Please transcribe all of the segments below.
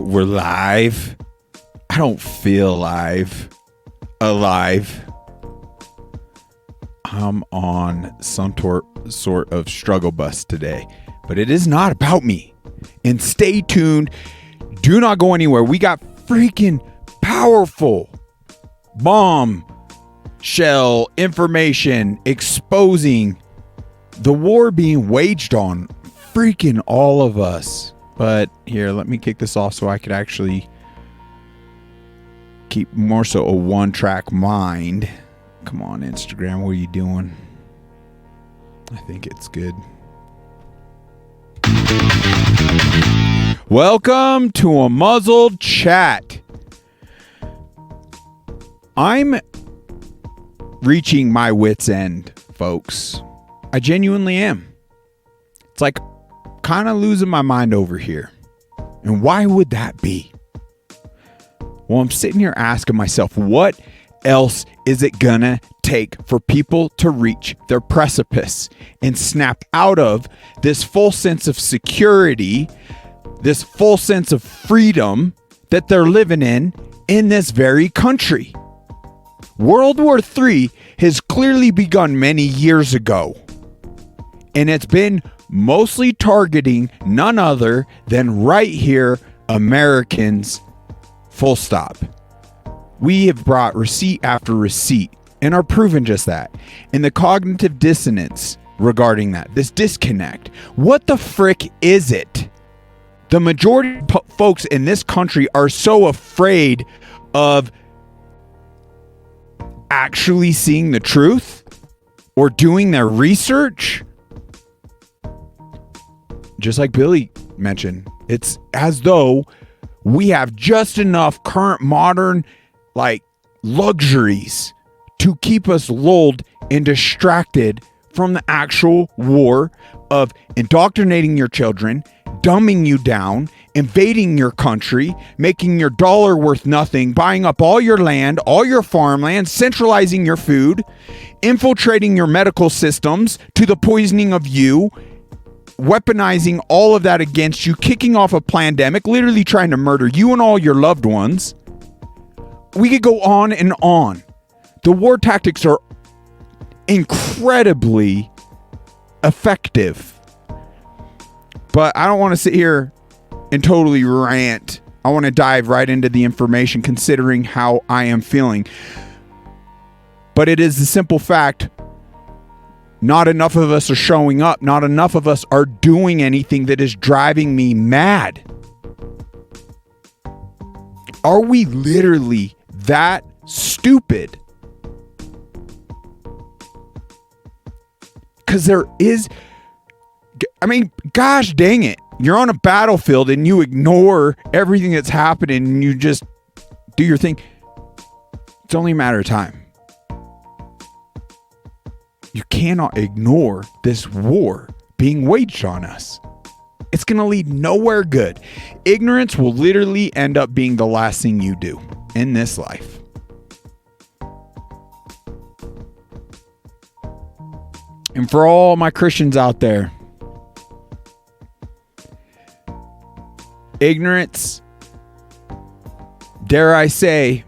we're live. I don't feel alive. I'm on some sort of struggle bus today, but it is not about me. And stay tuned. Do not go anywhere. We got freaking powerful bomb shell information exposing the war being waged on freaking all of us. But here, let me kick this off so I could actually keep more so a one-track mind. Come on, Instagram, what are you doing? I think it's good. Welcome to Unmuzzled Chat. I'm reaching my wit's end, folks. I genuinely am. It's like kind of losing my mind over here. And why would that be? Well, I'm sitting here asking myself, what else is it gonna take for people to reach their precipice and snap out of this full sense of security, this full sense of freedom that they're living in this very country? World War III has clearly begun many years ago, and it's been mostly targeting none other than right here, Americans, full stop. We have brought receipt after receipt and are proven just that. And the cognitive dissonance regarding that, this disconnect, what the frick is it? The majority of folks in this country are so afraid of actually seeing the truth or doing their research. Just like Billy mentioned, it's as though we have just enough current modern luxuries to keep us lulled and distracted from the actual war of indoctrinating your children, dumbing you down, invading your country, making your dollar worth nothing, buying up all your land, all your farmland, centralizing your food, infiltrating your medical systems to the poisoning of you, weaponizing all of that against you, kicking off a pandemic, literally trying to murder you and all your loved ones. We could go on and on. The war tactics are incredibly effective. But I don't want to sit here and totally rant. I want to dive right into the information considering how I am feeling. But it is the simple fact, not enough of us are showing up. Not enough of us are doing anything that is driving me mad. Are we literally that stupid? Because there is, gosh dang it. You're on a battlefield and you ignore everything that's happening and you just do your thing. It's only a matter of time. You cannot ignore this war being waged on us. It's going to lead nowhere good. Ignorance will literally end up being the last thing you do in this life. And for all my Christians out there, ignorance, dare I say,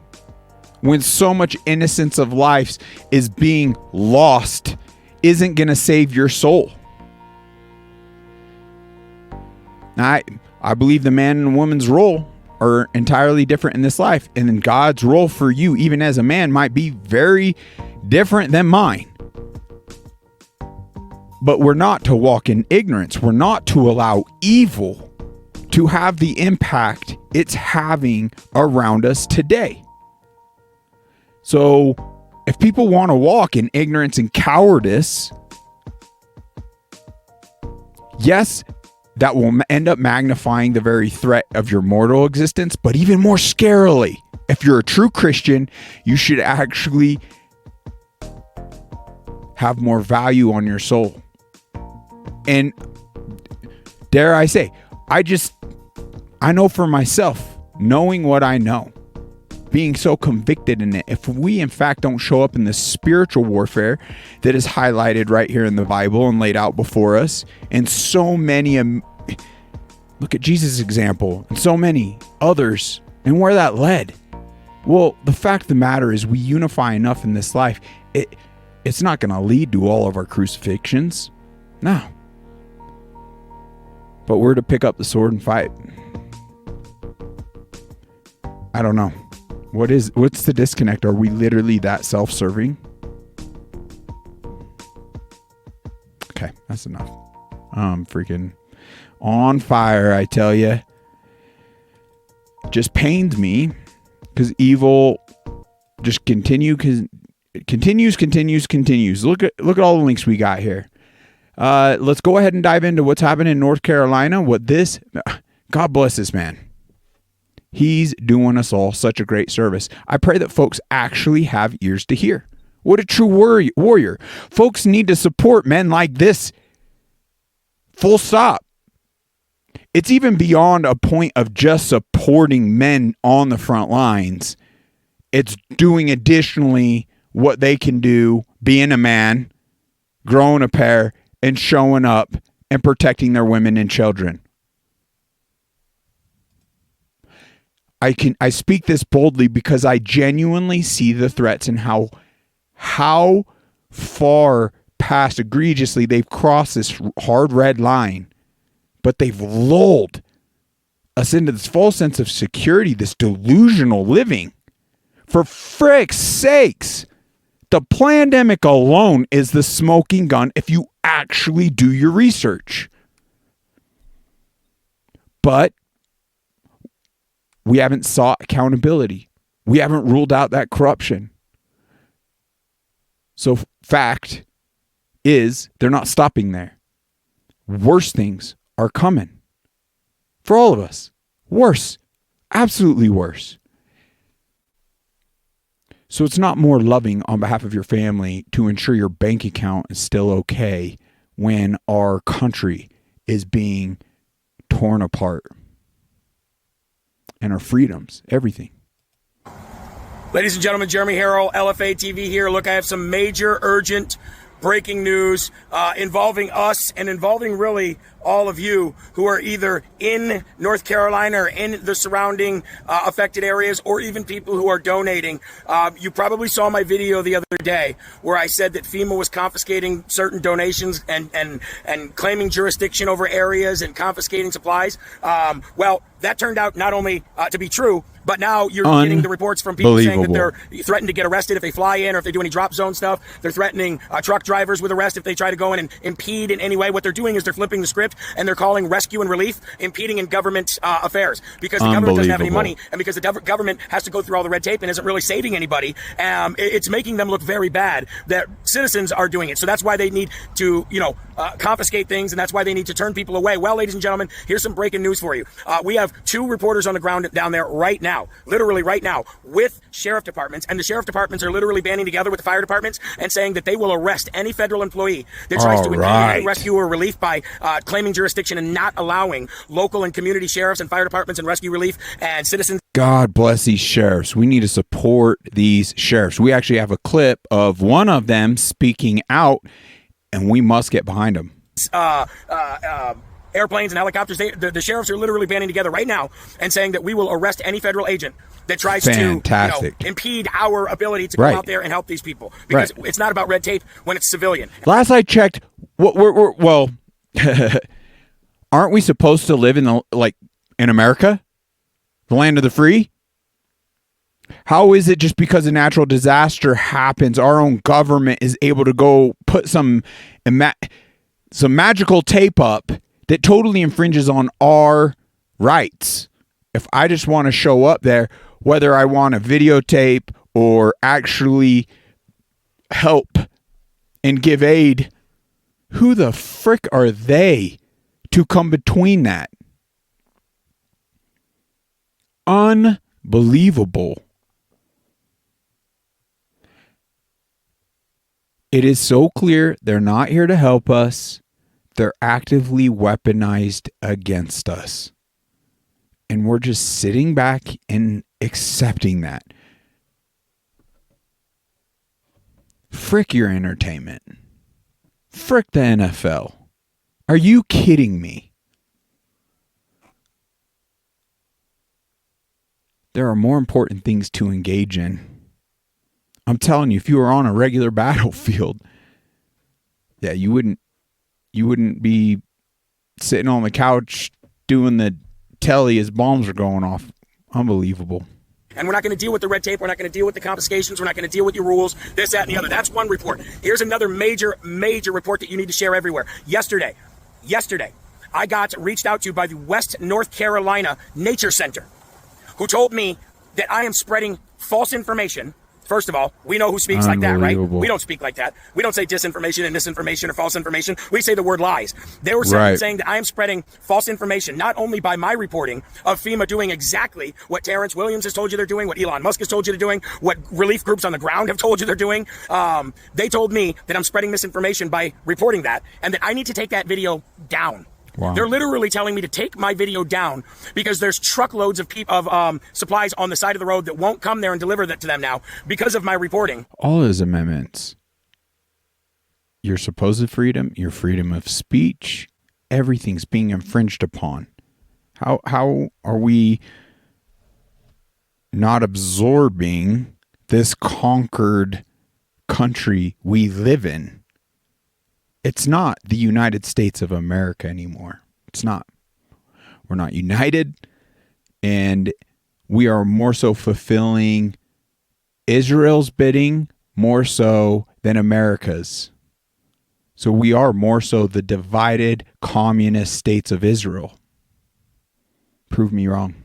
when so much innocence of life is being lost, isn't going to save your soul. Now, I believe the man and woman's role are entirely different in this life. And then God's role for you, even as a man, might be very different than mine. But we're not to walk in ignorance. We're not to allow evil to have the impact it's having around us today. So if people want to walk in ignorance and cowardice, yes, that will end up magnifying the very threat of your mortal existence. But even more scarily, if you're a true Christian, you should actually have more value on your soul. And dare I say, I know for myself, knowing what I know, being so convicted in it, if we in fact don't show up in the spiritual warfare that is highlighted right here in the Bible and laid out before us, and so many, look at Jesus' example, and so many others and where that led. Well, the fact of the matter is we unify enough in this life. It's not going to lead to all of our crucifixions. No. But we're to pick up the sword and fight. I don't know. What's the disconnect? Are we literally that self-serving? Okay, that's enough. I'm freaking on fire, I tell you. Just pains me because evil just continues. Look at all the links we got here. Let's go ahead and dive into what's happening in North Carolina. God bless this man. He's doing us all such a great service. I pray that folks actually have ears to hear. What a true warrior. Folks need to support men like this. Full stop. It's even beyond a point of just supporting men on the front lines. It's doing additionally what they can do, being a man, growing a pair, and showing up and protecting their women and children. I speak this boldly because I genuinely see the threats and how far past egregiously they've crossed this hard red line, but they've lulled us into this false sense of security, this delusional living. For frick's sakes, the pandemic alone is the smoking gun if you actually do your research. But we haven't sought accountability. We haven't ruled out that corruption. So fact is, they're not stopping there. Worse things are coming. For all of us. Worse. Absolutely worse. So it's not more loving on behalf of your family to ensure your bank account is still okay when our country is being torn apart. And our freedoms, everything. Ladies and gentlemen, Jeremy Harrell, LFA TV here. Look, I have some major urgent breaking news involving us and involving really all of you who are either in North Carolina or in the surrounding affected areas, or even people who are donating. You probably saw my video the other day where I said that FEMA was confiscating certain donations and claiming jurisdiction over areas and confiscating supplies. Well, that turned out not only to be true, but now you're getting the reports from people saying that they're threatened to get arrested if they fly in or if they do any drop zone stuff. They're threatening truck drivers with arrest if they try to go in and impede in any way. What they're doing is they're flipping the script and they're calling rescue and relief impeding in government affairs, because the government doesn't have any money and because the government has to go through all the red tape and isn't really saving anybody. It's making them look very bad that citizens are doing it. So that's why they need to, confiscate things, and that's why they need to turn people away. Well, ladies and gentlemen, here's some breaking news for you. We have 2 reporters on the ground down there right now, literally right now, with sheriff departments, and the sheriff departments are literally banding together with the fire departments and saying that they will arrest any federal employee that tries to impede any rescue or relief by claiming jurisdiction and not allowing local and community sheriffs and fire departments and rescue relief and citizens. God bless these sheriffs. We need to support these sheriffs. We actually have a clip of one of them speaking out, and we must get behind them. Airplanes and helicopters, the sheriffs are literally banding together right now and saying that we will arrest any federal agent that tries to impede our ability to go out there and help these people. Because it's not about red tape when it's civilian. Last I checked, aren't we supposed to live in in America, the land of the free? How is it just because a natural disaster happens, our own government is able to go put some magical tape up that totally infringes on our rights? If I just want to show up there, whether I want to videotape or actually help and give aid, who the frick are they to come between that? Unbelievable. It is so clear they're not here to help us. They're actively weaponized against us. And we're just sitting back and accepting that. Frick your entertainment. Frick the NFL. Are you kidding me? There are more important things to engage in. I'm telling you, if you were on a regular battlefield, yeah, you wouldn't be sitting on the couch doing the telly as bombs are going off. Unbelievable. And we're not going to deal with the red tape. We're not going to deal with the confiscations. We're not going to deal with your rules, this, that, and the other. That's one report. Here's another major report that you need to share everywhere. Yesterday, I got reached out to by the West North Carolina Nature Center, who told me that I am spreading false information. First of all, we know who speaks like that, right? We don't speak like that. We don't say disinformation and misinformation or false information. We say the word lies. They were saying that I am spreading false information, not only by my reporting of FEMA doing exactly what Terrence Williams has told you they're doing, what Elon Musk has told you they're doing, what relief groups on the ground have told you they're doing. They told me that I'm spreading misinformation by reporting that, and that I need to take that video down. Wow. They're literally telling me to take my video down because there's truckloads of supplies on the side of the road that won't come there and deliver that to them now because of my reporting. All those amendments, your supposed freedom, your freedom of speech, everything's being infringed upon. How are we not absorbing this conquered country we live in? It's not the United States of America anymore. It's not. We're not united, and we are more so fulfilling Israel's bidding more so than America's. So we are more so the divided communist states of Israel. Prove me wrong.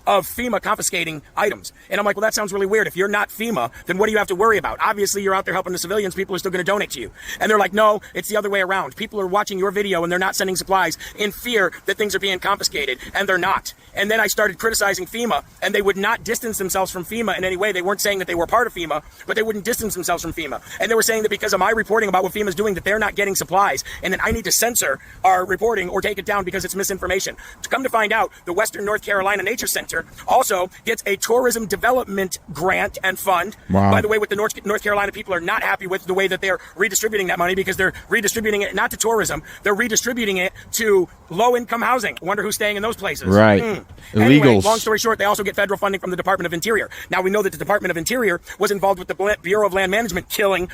Of FEMA confiscating items. And I'm like, well, that sounds really weird. If you're not FEMA, then what do you have to worry about? Obviously, you're out there helping the civilians. People are still going to donate to you. And they're like, no, it's the other way around. People are watching your video and they're not sending supplies in fear that things are being confiscated, and they're not. And then I started criticizing FEMA, and they would not distance themselves from FEMA in any way. They weren't saying that they were part of FEMA, but they wouldn't distance themselves from FEMA. And they were saying that because of my reporting about what FEMA's doing, that they're not getting supplies, and that I need to censor our reporting or take it down because it's misinformation. To come to find out, the Western North Carolina Nature Center also gets a tourism development grant and fund. Wow. By the way, what the North Carolina people are not happy with the way that they're redistributing that money, because they're redistributing it not to tourism, they're redistributing it to low-income housing. Wonder who's staying in those places. Right. Illegals. Anyway, long story short, they also get federal funding from the Department of Interior. Now, we know that the Department of Interior was involved with the Bureau of Land Management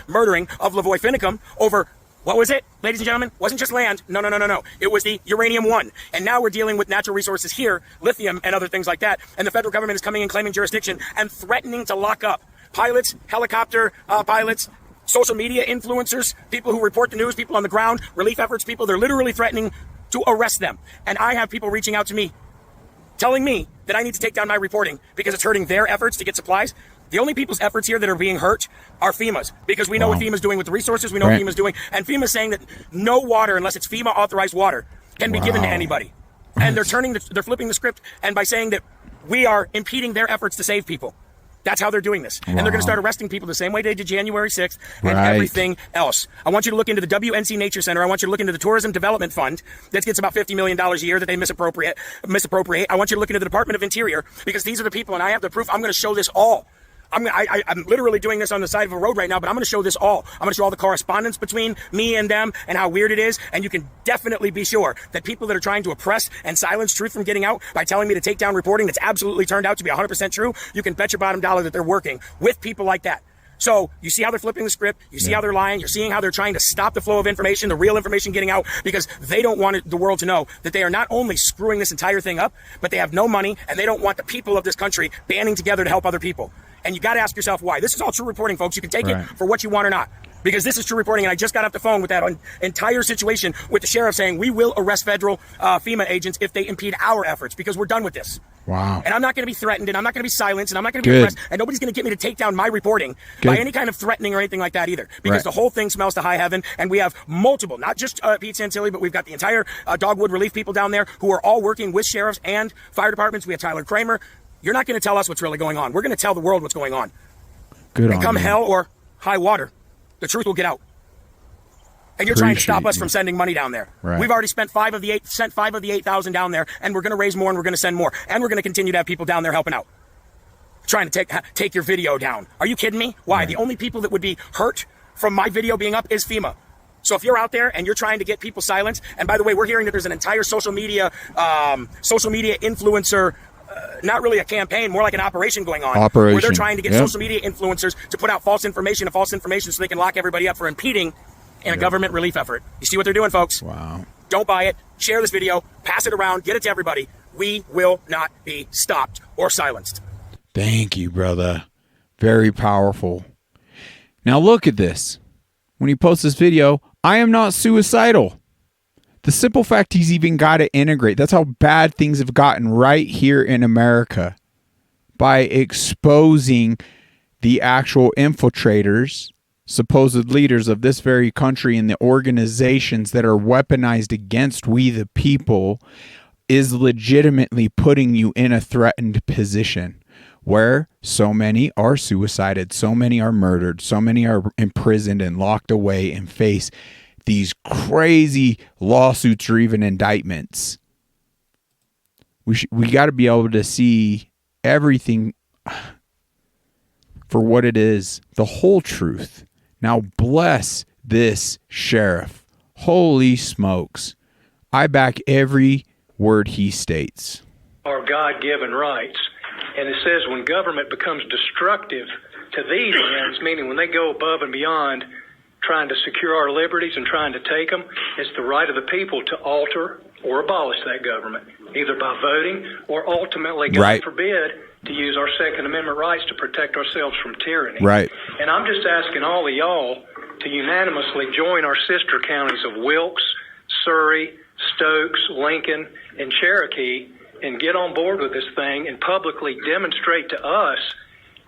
murdering of Lavoy Finicum over, what was it, ladies and gentlemen? Wasn't just land. No. It was the uranium one. And now we're dealing with natural resources here, lithium and other things like that. And the federal government is coming and claiming jurisdiction and threatening to lock up pilots, helicopter pilots, social media influencers, people who report the news, people on the ground, relief efforts people. They're literally threatening to arrest them. And I have people reaching out to me, telling me that I need to take down my reporting because it's hurting their efforts to get supplies. The only people's efforts here that are being hurt are FEMA's, because we know what FEMA's doing with the resources. We know what FEMA's doing. And FEMA's saying that no water, unless it's FEMA authorized water, can be given to anybody. And they're flipping the script, and by saying that we are impeding their efforts to save people. That's how they're doing this. And they're going to start arresting people the same way they did January 6th and everything else. I want you to look into the WNC Nature Center. I want you to look into the Tourism Development Fund that gets about $50 million a year that they misappropriate. I want you to look into the Department of Interior, because these are the people, and I have the proof. I'm going to show this all. I'm literally doing this on the side of a road right now, but I'm going to show this all. I'm going to show all the correspondence between me and them and how weird it is. And you can definitely be sure that people that are trying to oppress and silence truth from getting out by telling me to take down reporting that's absolutely turned out to be 100% true, you can bet your bottom dollar that they're working with people like that. So you see how they're flipping the script. You see how they're lying. You're seeing how they're trying to stop the flow of information, the real information getting out, because they don't want the world to know that they are not only screwing this entire thing up, but they have no money, and they don't want the people of this country banding together to help other people. And you got to ask yourself why. This is all true reporting, folks. You can take it for what you want or not, because this is true reporting. And I just got off the phone with that entire situation with the sheriff saying we will arrest federal FEMA agents if they impede our efforts, because we're done with this. Wow. And I'm not going to be threatened, and I'm not going to be silenced, and I'm not going to be oppressed, and nobody's going to get me to take down my reporting by any kind of threatening or anything like that either, because the whole thing smells to high heaven. And we have multiple, not just Pete Santilli, but we've got the entire Dogwood relief people down there who are all working with sheriffs and fire departments. We have Tyler Kramer. You're not going to tell us what's really going on. We're going to tell the world what's going on. And come hell or high water, the truth will get out. And you're trying to stop us from sending money down there. We've already sent 5 of the 8,000 down there, and we're going to raise more, and we're going to send more, and we're going to continue to have people down there helping out, trying to take your video down. Are you kidding me? Why? The only people that would be hurt from my video being up is FEMA. So if you're out there and you're trying to get people silenced, and by the way, we're hearing that there's an entire social media influencer not really a campaign, more like an operation going on. Operation. Where they're trying to get Yep. social media influencers to put out false information so they can lock everybody up for impeding in a government relief effort. You see what they're doing, folks? Wow. Don't buy it. Share this video. Pass it around. Get it to everybody. We will not be stopped or silenced. Thank you, brother. Very powerful. Now look at this. When he posts this video, I am not suicidal. The simple fact he's even got to integrate. That's how bad things have gotten right here in America. By exposing the actual infiltrators, supposed leaders of this very country, and the organizations that are weaponized against we the people, is legitimately putting you in a threatened position where so many are suicided, so many are murdered, so many are imprisoned and locked away and face these crazy lawsuits or even indictments. We got to be able to see everything for what it is, the whole truth. Now bless this sheriff. Holy smokes. I back every word he states. Our God-given rights. And it says when government becomes destructive to these ends, meaning when they go above and beyond trying to secure our liberties and trying to take them, it's the right of the people to alter or abolish that government, either by voting or ultimately, God forbid, to use our Second Amendment rights to protect ourselves from tyranny. Right. And I'm just asking all of y'all to unanimously join our sister counties of Wilkes, Surrey, Stokes, Lincoln, and Cherokee and get on board with this thing and publicly demonstrate to us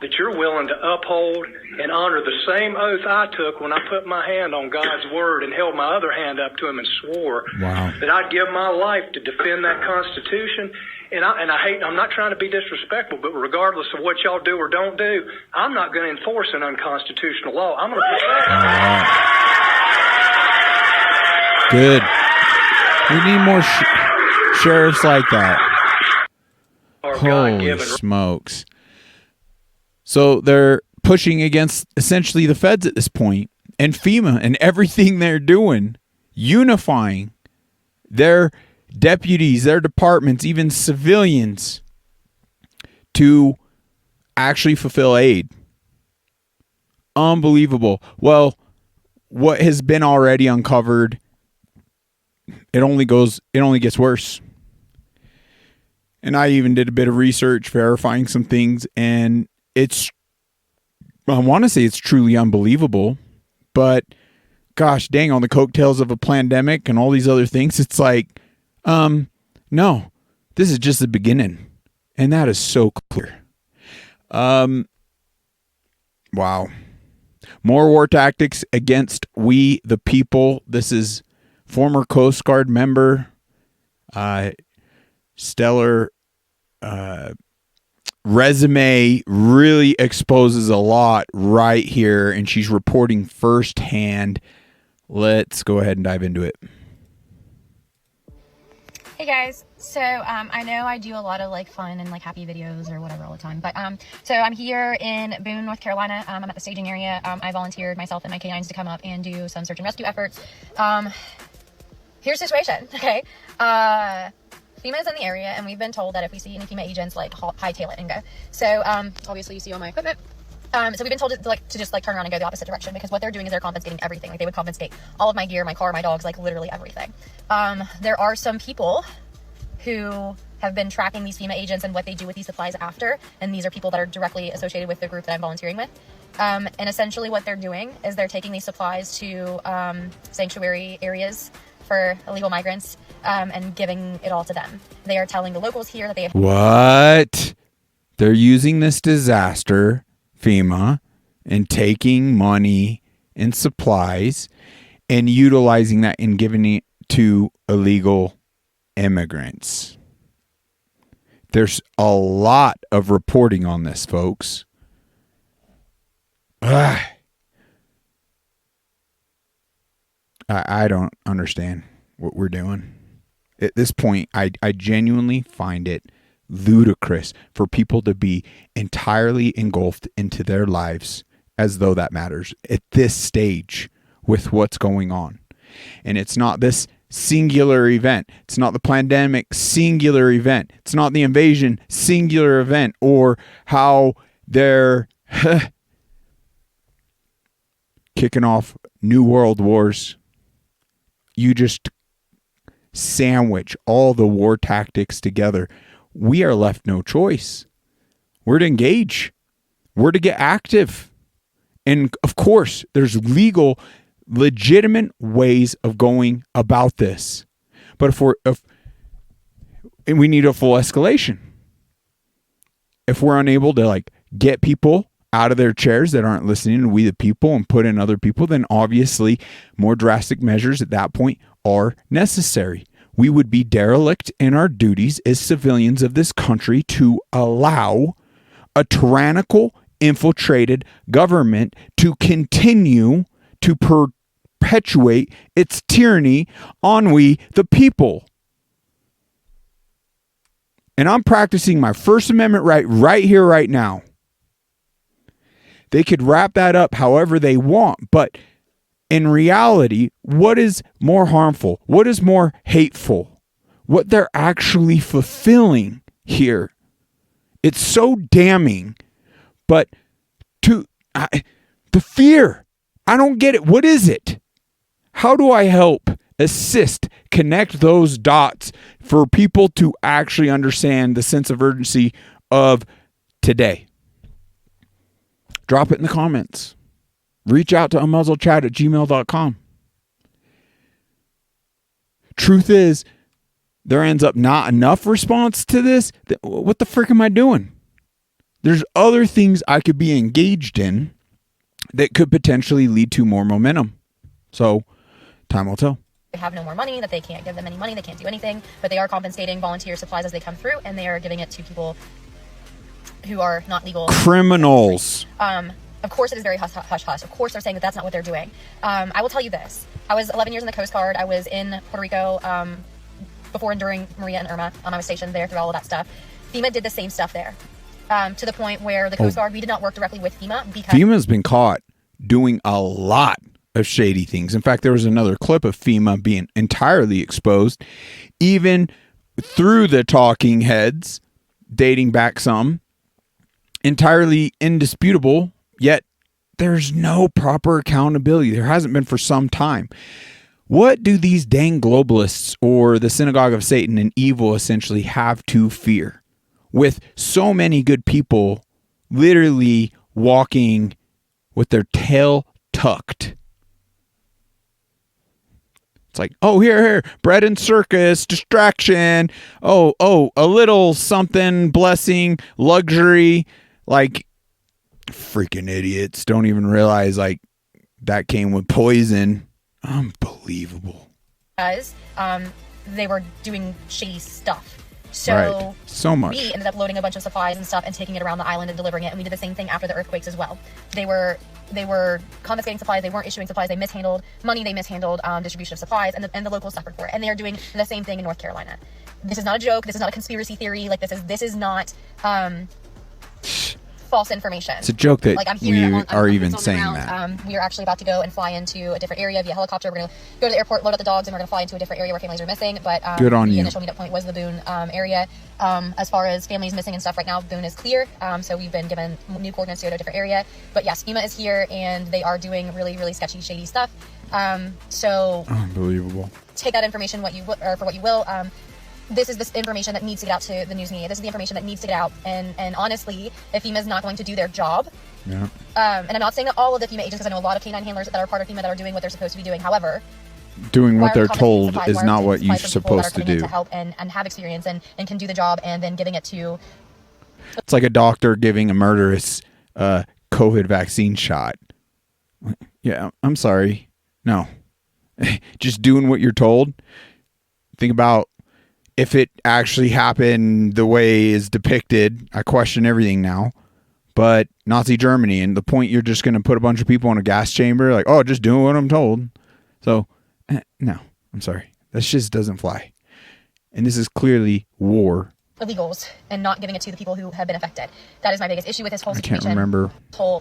that you're willing to uphold and honor the same oath I took when I put my hand on God's word and held my other hand up to him and swore that I'd give my life to defend that Constitution. And I'm not trying to be disrespectful, but regardless of what y'all do or don't do, I'm not going to enforce an unconstitutional law. I'm going to protect it. Good. We need more sheriffs like that. Holy smokes. So they're pushing against essentially the feds at this point, and FEMA and everything they're doing, unifying their deputies, their departments, even civilians to actually fulfill aid. Unbelievable. Well, what has been already uncovered, it only gets worse. And I even did a bit of research verifying some things, and I want to say it's truly unbelievable, but gosh dang, on the coattails of a pandemic and all these other things, it's like, no, this is just the beginning. And that is so clear. Wow. More war tactics against we the people. This is former Coast Guard member, stellar, resume really exposes a lot right here, and she's reporting firsthand. Let's go ahead and dive into it. Hey guys, so I know I do a lot of like fun and like happy videos or whatever all the time, but so I'm here in Boone, North Carolina. I'm at the staging area. I volunteered myself and my canines to come up and do some search and rescue efforts. Here's the situation, okay? FEMA is in the area, and we've been told that if we see any FEMA agents, like, hightail it and go. So, obviously you see all my equipment. So we've been told to just turn around and go the opposite direction, because what they're doing is they're confiscating everything. Like, they would confiscate all of my gear, my car, my dogs, like, literally everything. There are some people who have been tracking these FEMA agents and what they do with these supplies after, and these are people that are directly associated with the group that I'm volunteering with. And essentially what they're doing is they're taking these supplies to sanctuary areas for illegal migrants, and giving it all to them. They are telling the locals here that they have... What? They're using this disaster, FEMA, and taking money and supplies and utilizing that and giving it to illegal immigrants. There's a lot of reporting on this, folks. I don't understand what we're doing. At this point, I genuinely find it ludicrous for people to be entirely engulfed into their lives as though that matters at this stage with what's going on. And it's not this singular event. It's not the pandemic, singular event. It's not the invasion, singular event. Or how they're kicking off new world wars. You just sandwich all the war tactics together. We are left no choice. We're to engage. We're to get active. And of course, there's legitimate ways of going about this. But and we need a full escalation. If we're unable to get people out of their chairs that aren't listening to we the people and put in other people, then obviously more drastic measures at that point are necessary. We would be derelict in our duties as civilians of this country to allow a tyrannical, infiltrated government to continue to perpetuate its tyranny on we the people. And I'm practicing my First Amendment right here, right now. They could wrap that up however they want, but in reality, what is more harmful? What is more hateful? What they're actually fulfilling here. It's so damning, but the fear, I don't get it. What is it? How do I help, assist, connect those dots for people to actually understand the sense of urgency of today? Drop it in the comments. Reach out to unmuzzlechat@gmail.com. Truth is, there ends up not enough response to this. What the frick am I doing? There's other things I could be engaged in that could potentially lead to more momentum. So, time will tell. They have no more money, that they can't give them any money, they can't do anything, but they are compensating volunteer supplies as they come through, and they are giving it to people who are not legal criminals. Of course it is very hush-hush. Of course they're saying that that's not what they're doing. I will tell you this. I was 11 years in the Coast Guard. I was in Puerto Rico before and during Maria and Irma. I was stationed there through all of that stuff. FEMA did the same stuff there. To the point where the Coast Guard, we did not work directly with FEMA because FEMA's been caught doing a lot of shady things. In fact, there was another clip of FEMA being entirely exposed, even through the talking heads, dating back some, entirely indisputable, yet there's no proper accountability. There hasn't been for some time. What do these dang globalists or the synagogue of Satan and evil essentially have to fear? With so many good people literally walking with their tail tucked. It's like, oh, here, bread and circus, distraction. Oh, a little something, blessing, luxury. Like, freaking idiots don't even realize that came with poison. Unbelievable. Guys, they were doing shady stuff. So, right. So much. We ended up loading a bunch of supplies and stuff and taking it around the island and delivering it. And we did the same thing after the earthquakes as well. They were confiscating supplies. They weren't issuing supplies. They mishandled money. They mishandled distribution of supplies, and the locals suffered for it. And they are doing the same thing in North Carolina. This is not a joke. This is not a conspiracy theory. This is not false information. It's a joke that we are even saying that. We are actually about to go and fly into a different area via helicopter. We're going to go to the airport, load up the dogs, and we're going to fly into a different area where families are missing. But good on the you. initial meetup point was the Boone area. As far as families missing and stuff, right now Boone is clear. So we've been given new coordinates to go to a different area. But yes, FEMA is here, and they are doing really, really sketchy, shady stuff. So unbelievable. Take that information for what you will. This is this information that needs to get out to the news media. This is the information that needs to get out. And honestly, if FEMA is not going to do their job, yeah. And I'm not saying that all of the FEMA agents, because I know a lot of canine handlers that are part of FEMA that are doing what they're supposed to be doing. However, doing what they're told is not what you're supposed to do. To help and have experience and can do the job, and then giving it to. It's like a doctor giving a murderous COVID vaccine shot. Yeah, I'm sorry. No. Just doing what you're told. Think about if it actually happened the way is depicted. I question everything now. But Nazi Germany, and the point you're just going to put a bunch of people in a gas chamber, like, oh, just doing what I'm told. So, no, I'm sorry. That just doesn't fly. And this is clearly war illegals and not giving it to the people who have been affected. That is my biggest issue with this whole situation. I can't remember.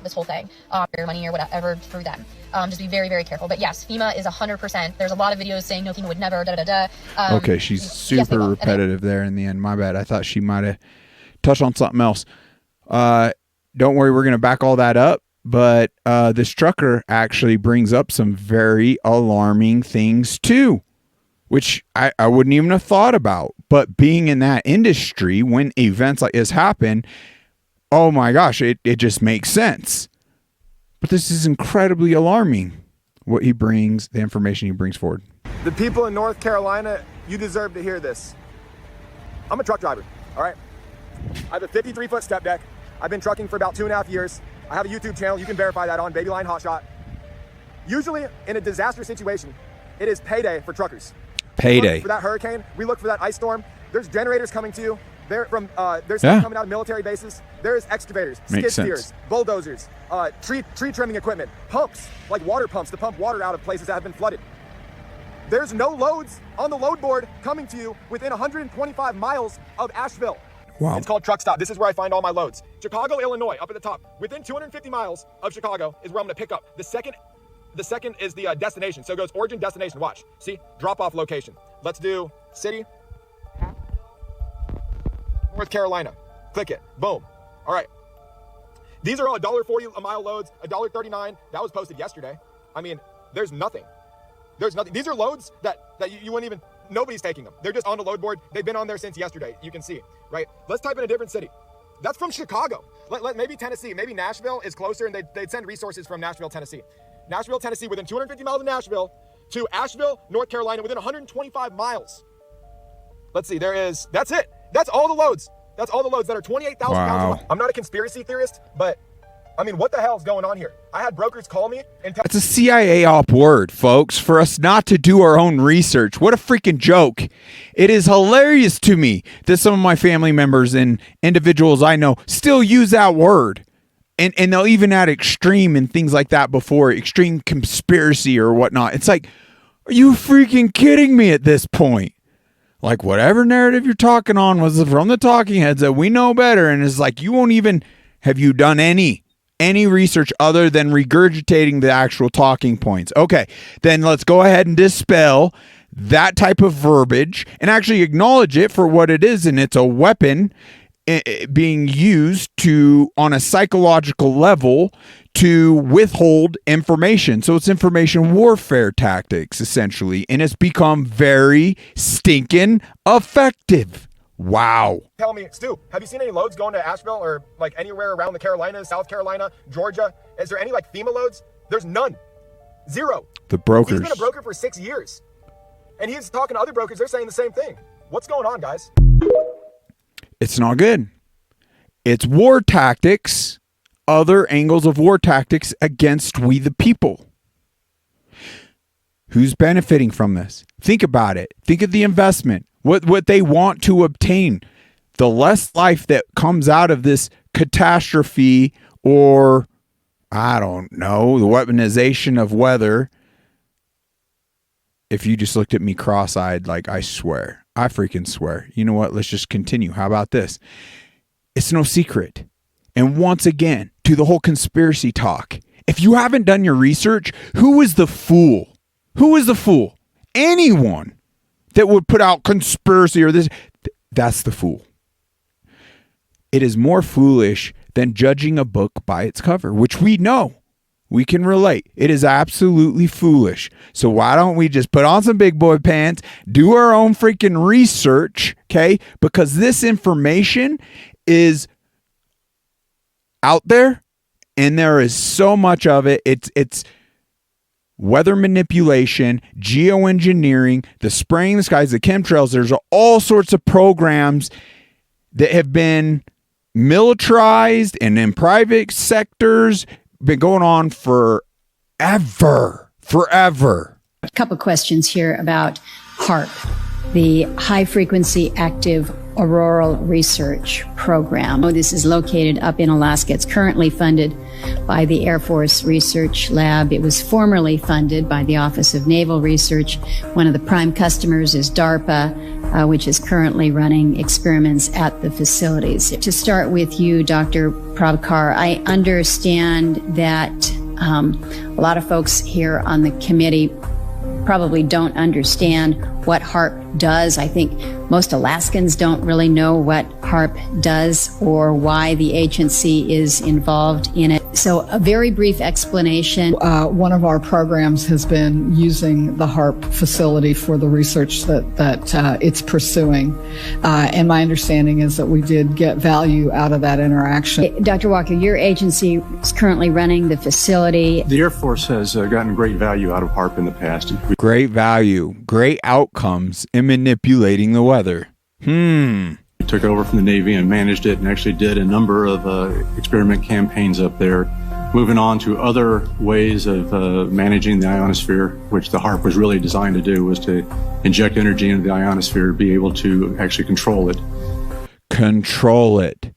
This whole thing, or money or whatever through them. Just be very, very careful. But yes, FEMA is 100%. There's a lot of videos saying no, FEMA would never, okay, she's super repetitive there in the end. My bad. I thought she might have touched on something else. Don't worry, we're going to back all that up. But this trucker actually brings up some very alarming things too, which I wouldn't even have thought about. But being in that industry, when events like this happen, oh my gosh, it just makes sense. But this is incredibly alarming, what he brings, the information he brings forward. The people in North Carolina, you deserve to hear this. I'm a truck driver, all right? I have a 53-foot step deck. I've been trucking for about 2.5 years. I have a YouTube channel. You can verify that on Babyline Hotshot. Usually in a disaster situation, it is payday for truckers. Payday. For that hurricane, we look for that ice storm. There's generators coming to you. There's stuff coming out of military bases. There's excavators, skid steers, bulldozers, tree trimming equipment, pumps, like water pumps to pump water out of places that have been flooded. There's no loads on the load board coming to you within 125 miles of Asheville. Wow. It's called Truck Stop. This is where I find all my loads. Chicago, Illinois, up at the top. Within 250 miles of Chicago is where I'm going to pick up. The second is the destination. So it goes origin, destination. Watch. See? Drop-off location. Let's do city. North Carolina. Click it. Boom. All right. These are all $1.40 a mile loads, $1.39. That was posted yesterday. I mean, there's nothing. There's nothing. These are loads that you wouldn't even, nobody's taking them. They're just on the load board. They've been on there since yesterday. You can see, right? Let's type in a different city. That's from Chicago. Maybe Tennessee, maybe Nashville is closer, and they'd send resources from Nashville, Tennessee. Nashville, Tennessee, within 250 miles of Nashville, to Asheville, North Carolina, within 125 miles. Let's see, that's it. That's all the loads. That's all the loads that are 28,000 pounds. I'm not a conspiracy theorist, but I mean, what the hell is going on here? I had brokers call me and tell. It's a CIA op word, folks, for us not to do our own research. What a freaking joke. It is hilarious to me that some of my family members and individuals I know still use that word. And they'll even add extreme and things like that before, extreme conspiracy or whatnot. It's like, are you freaking kidding me at this point? Like, whatever narrative you're talking on was from the talking heads that we know better. And it's like, you won't even, have you done any research other than regurgitating the actual talking points? Okay, then let's go ahead and dispel that type of verbiage and actually acknowledge it for what it is. And it's a weapon being used to, on a psychological level, to withhold information. So it's information warfare tactics, essentially. And it's become very stinking effective. Wow. Tell me, Stu, have you seen any loads going to Asheville or like anywhere around the Carolinas, South Carolina, Georgia? Is there any like FEMA loads? There's none. Zero. The brokers. He's been a broker for 6 years. And he's talking to other brokers. They're saying the same thing. What's going on, guys? It's not good. It's war tactics, other angles of war tactics against we the people. Who's benefiting from this? Think about it. Think of the investment. What they want to obtain. The less life that comes out of this catastrophe, or I don't know, the weaponization of weather. If you just looked at me cross-eyed, like, I swear, I freaking swear. You know what? Let's just continue. How about this? It's no secret. And once again, to the whole conspiracy talk, if you haven't done your research, who is the fool? Who is the fool? Anyone that would put out conspiracy or this, that's the fool. It is more foolish than judging a book by its cover, which we know. We can relate. It is absolutely foolish. So why don't we just put on some big boy pants, do our own freaking research, okay? Because this information is out there, and there is so much of it. It's weather manipulation, geoengineering, the spraying the skies, the chemtrails. There's all sorts of programs that have been militarized and in private sectors, been going on forever. A couple questions here about HAARP, the high frequency active Auroral Research Program. This is located up in Alaska. It's currently funded by the Air Force Research Lab. It was formerly funded by the Office of Naval Research. One of the prime customers is DARPA, which is currently running experiments at the facilities. To start with you, Dr. Prabhakar, I understand that a lot of folks here on the committee probably don't understand what HARP does. I think most Alaskans don't really know what HARP does or why the agency is involved in it. So a very brief explanation. One of our programs has been using the HARP facility for the research that it's pursuing. And my understanding is that we did get value out of that interaction. Dr. Walker, your agency is currently running the facility. The Air Force has gotten great value out of HARP in the past. Great value, great outcomes in manipulating the weather. We took over from the Navy and managed it and actually did a number of experiment campaigns up there, moving on to other ways of managing the ionosphere, which the HARP was really designed to do, was to inject energy into the ionosphere, be able to actually control it. Control it.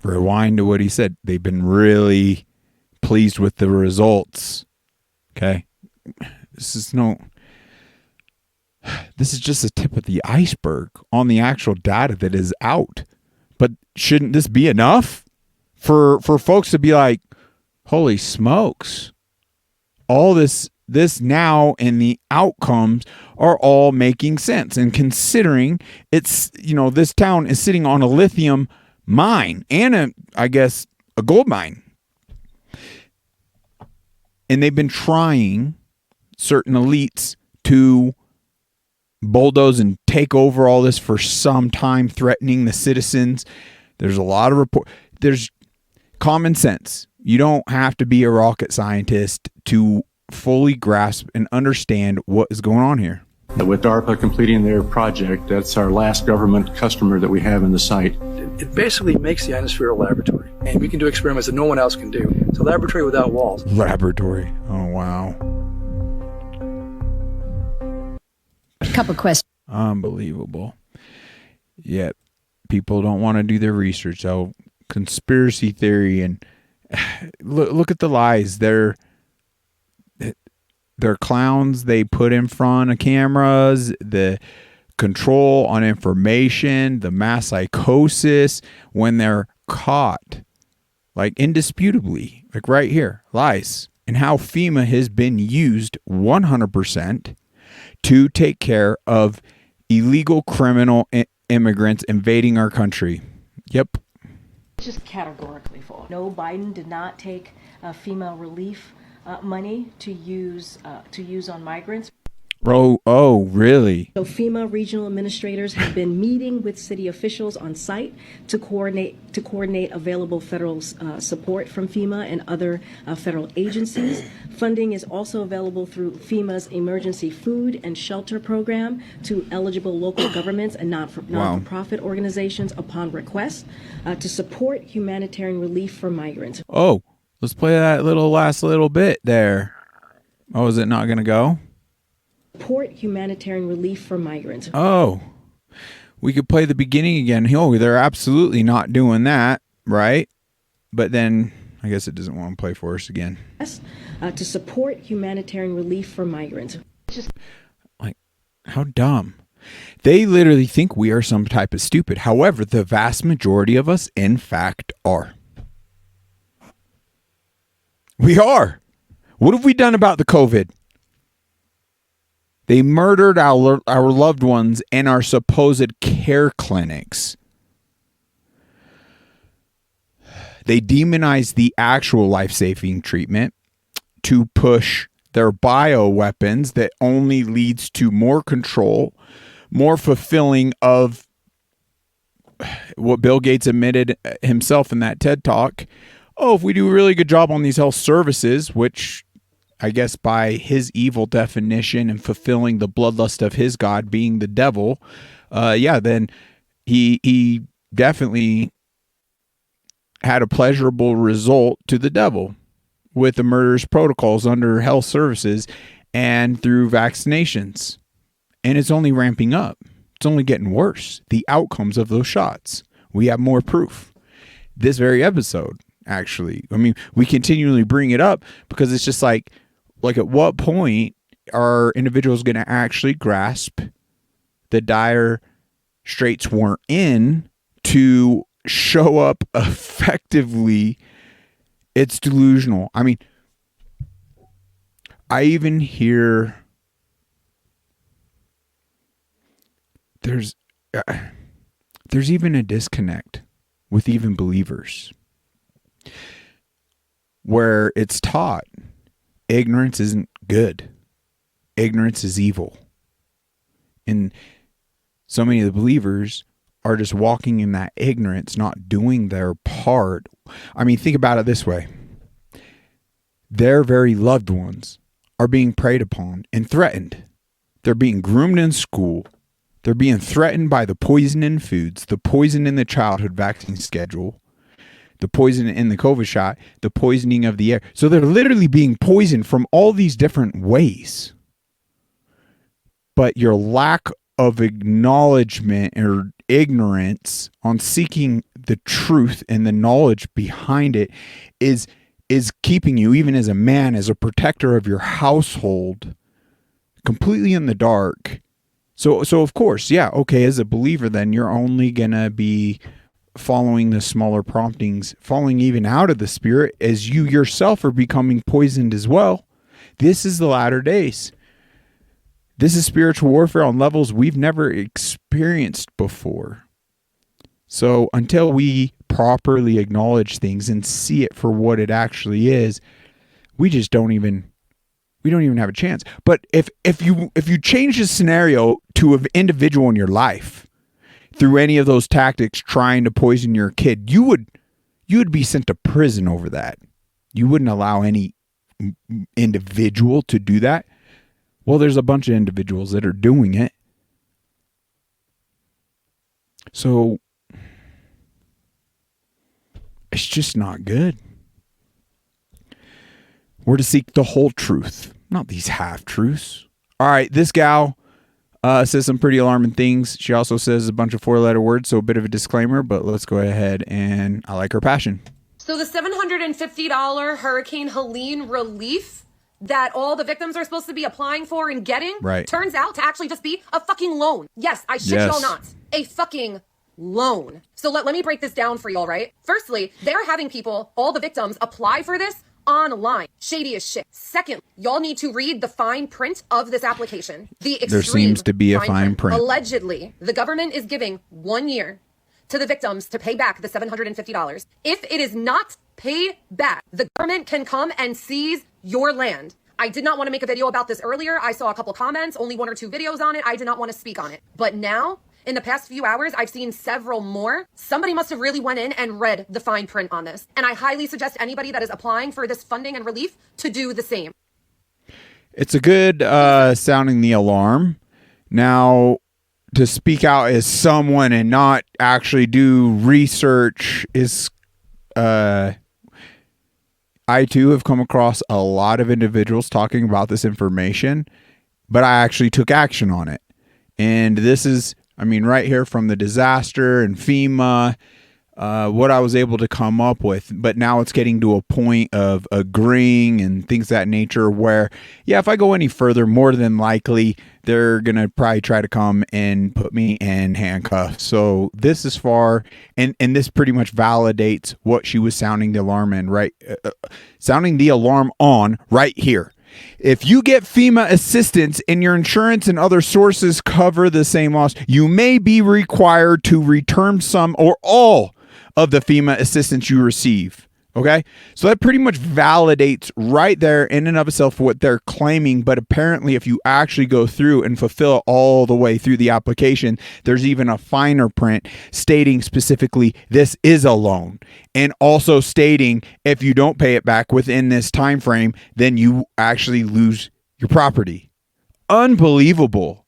Rewind to what he said. They've been really pleased with the results. Okay. This is just a tip of the iceberg on the actual data that is out. But shouldn't this be enough for folks to be like, holy smokes, all this now and the outcomes are all making sense. And considering it's, this town is sitting on a lithium mine and I guess a gold mine. And they've been trying, certain elites, to bulldoze and take over all this for some time, threatening the citizens. There's a lot of there's common sense. You don't have to be a rocket scientist to fully grasp and understand what is going on here. With DARPA completing their project, that's our last government customer that we have in the site. It basically makes the ionosphere a laboratory, and we can do experiments that no one else can do. It's a laboratory without walls. Laboratory. Oh, wow. Couple questions. Unbelievable. Yet people don't want to do their research. So conspiracy theory and look at the lies. They're clowns they put in front of cameras, the control on information, the mass psychosis when they're caught, like indisputably, like right here, lies, and how FEMA has been used 100% to take care of illegal criminal immigrants invading our country. Yep. It's just categorically false. No, Biden did not take FEMA relief money to use on migrants. Oh, really? So FEMA regional administrators have been meeting with city officials on site to coordinate available federal support from FEMA and other federal agencies. Funding is also available through FEMA's emergency food and shelter program to eligible local governments and non-for-profit organizations upon request to support humanitarian relief for migrants. Oh, let's play that last little bit there. Oh, is it not going to go? Support humanitarian relief for migrants. Oh, we could play the beginning again. Oh, they're absolutely not doing that, right? But then I guess it doesn't want to play for us again. To support humanitarian relief for migrants. Like, how dumb. They literally think we are some type of stupid. However, the vast majority of us, in fact, are. We are. What have we done about the COVID? They murdered our loved ones in our supposed care clinics. They demonized the actual life-saving treatment to push their bioweapons that only leads to more control, more fulfilling of what Bill Gates admitted himself in that TED Talk. Oh, if we do a really good job on these health services, which I guess by his evil definition and fulfilling the bloodlust of his God being the devil, then he definitely had a pleasurable result to the devil with the murderous protocols under health services and through vaccinations. And it's only ramping up. It's only getting worse. The outcomes of those shots. We have more proof. This very episode, actually. I mean, we continually bring it up because it's just like at what point are individuals going to actually grasp the dire straits we're in to show up effectively? It's delusional. I mean, I even hear there's even a disconnect with even believers where it's taught ignorance isn't good. Ignorance is evil. And so many of the believers are just walking in that ignorance, not doing their part. I mean, think about it this way. Their very loved ones are being preyed upon and threatened. They're being groomed in school. They're being threatened by the poison in foods, the poison in the childhood vaccine schedule, the poison in the COVID shot, the poisoning of the air. So they're literally being poisoned from all these different ways. But your lack of acknowledgement or ignorance on seeking the truth and the knowledge behind it is keeping you, even as a man, as a protector of your household, completely in the dark. So of course, yeah, okay, as a believer, then you're only gonna be following the smaller promptings, falling even out of the spirit as you yourself are becoming poisoned as well. This is the latter days. This is spiritual warfare on levels we've never experienced before. So until we properly acknowledge things and see it for what it actually is, we don't even have a chance. But if you change the scenario to an individual in your life through any of those tactics trying to poison your kid, you would be sent to prison over that. You wouldn't allow any individual to do that. Well, there's a bunch of individuals that are doing it. So it's just not good. We're to seek the whole truth, not these half-truths. All right, this gal says some pretty alarming things. She also says a bunch of four-letter words, so a bit of a disclaimer, but let's go ahead, and I like her passion. So the $750 Hurricane Helene relief that all the victims are supposed to be applying for and getting turns out to actually just be a fucking loan. Yes, I shit y'all not. A fucking loan. So let me break this down for y'all, right? Firstly, they're having people, all the victims, apply for this online. Shady as shit. Second, y'all need to read the fine print of this application. There seems to be a fine print. Allegedly, the government is giving 1 year to the victims to pay back the $750. If it is not paid back, the government can come and seize your land. I did not want to make a video about this earlier. I saw a couple comments, only 1 or 2 videos on it. I did not want to speak on it. But now, in the past few hours, I've seen several more. Somebody must have really went in and read the fine print on this. And I highly suggest anybody that is applying for this funding and relief to do the same. It's a good sounding the alarm. Now, to speak out as someone and not actually do research is... I too have come across a lot of individuals talking about this information, but I actually took action on it. And this is, I mean, right here from the disaster and FEMA, what I was able to come up with. But now it's getting to a point of agreeing and things of that nature where, yeah, if I go any further, more than likely, they're going to probably try to come and put me in handcuffs. So this is far, and this pretty much validates what she was sounding the alarm in, right? Sounding the alarm on right here. If you get FEMA assistance and your insurance and other sources cover the same loss, you may be required to return some or all of the FEMA assistance you receive. Okay, so that pretty much validates right there in and of itself what they're claiming. But apparently, if you actually go through and fulfill all the way through the application, there's even a finer print stating specifically this is a loan, and also stating if you don't pay it back within this time frame, then you actually lose your property. Unbelievable.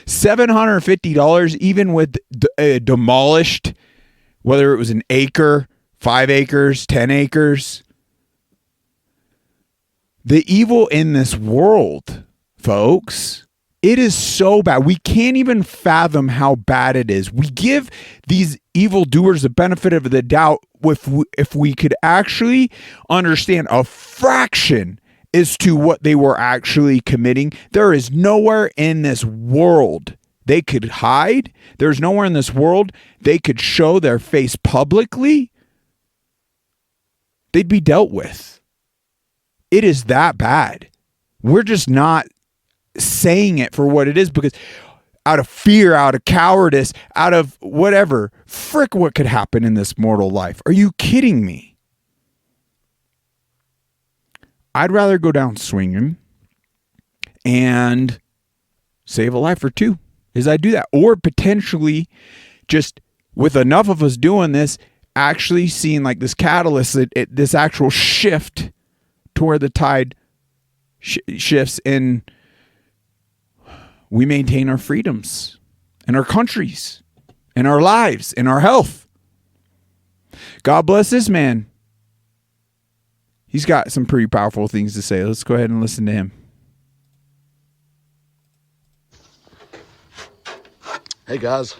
$750, even with demolished, whether it was an acre, 5 acres, 10 acres. The evil in this world, folks, It is so bad. We can't even fathom how bad it is. We give these evildoers the benefit of the doubt if we could actually understand a fraction as to what they were actually committing. There is nowhere in this world they could hide. There's nowhere in this world they could show their face publicly. They'd be dealt with. It is that bad. We're just not saying it for what it is, because out of fear, out of cowardice, out of whatever, frick, what could happen in this mortal life? Are you kidding me? I'd rather go down swinging and save a life or two as I do that, or potentially just with enough of us doing this, actually seeing like this catalyst, this actual shift to where the tide shifts and we maintain our freedoms and our countries and our lives and our health. God bless this man. He's got some pretty powerful things to say. Let's go ahead and listen to him. Hey guys,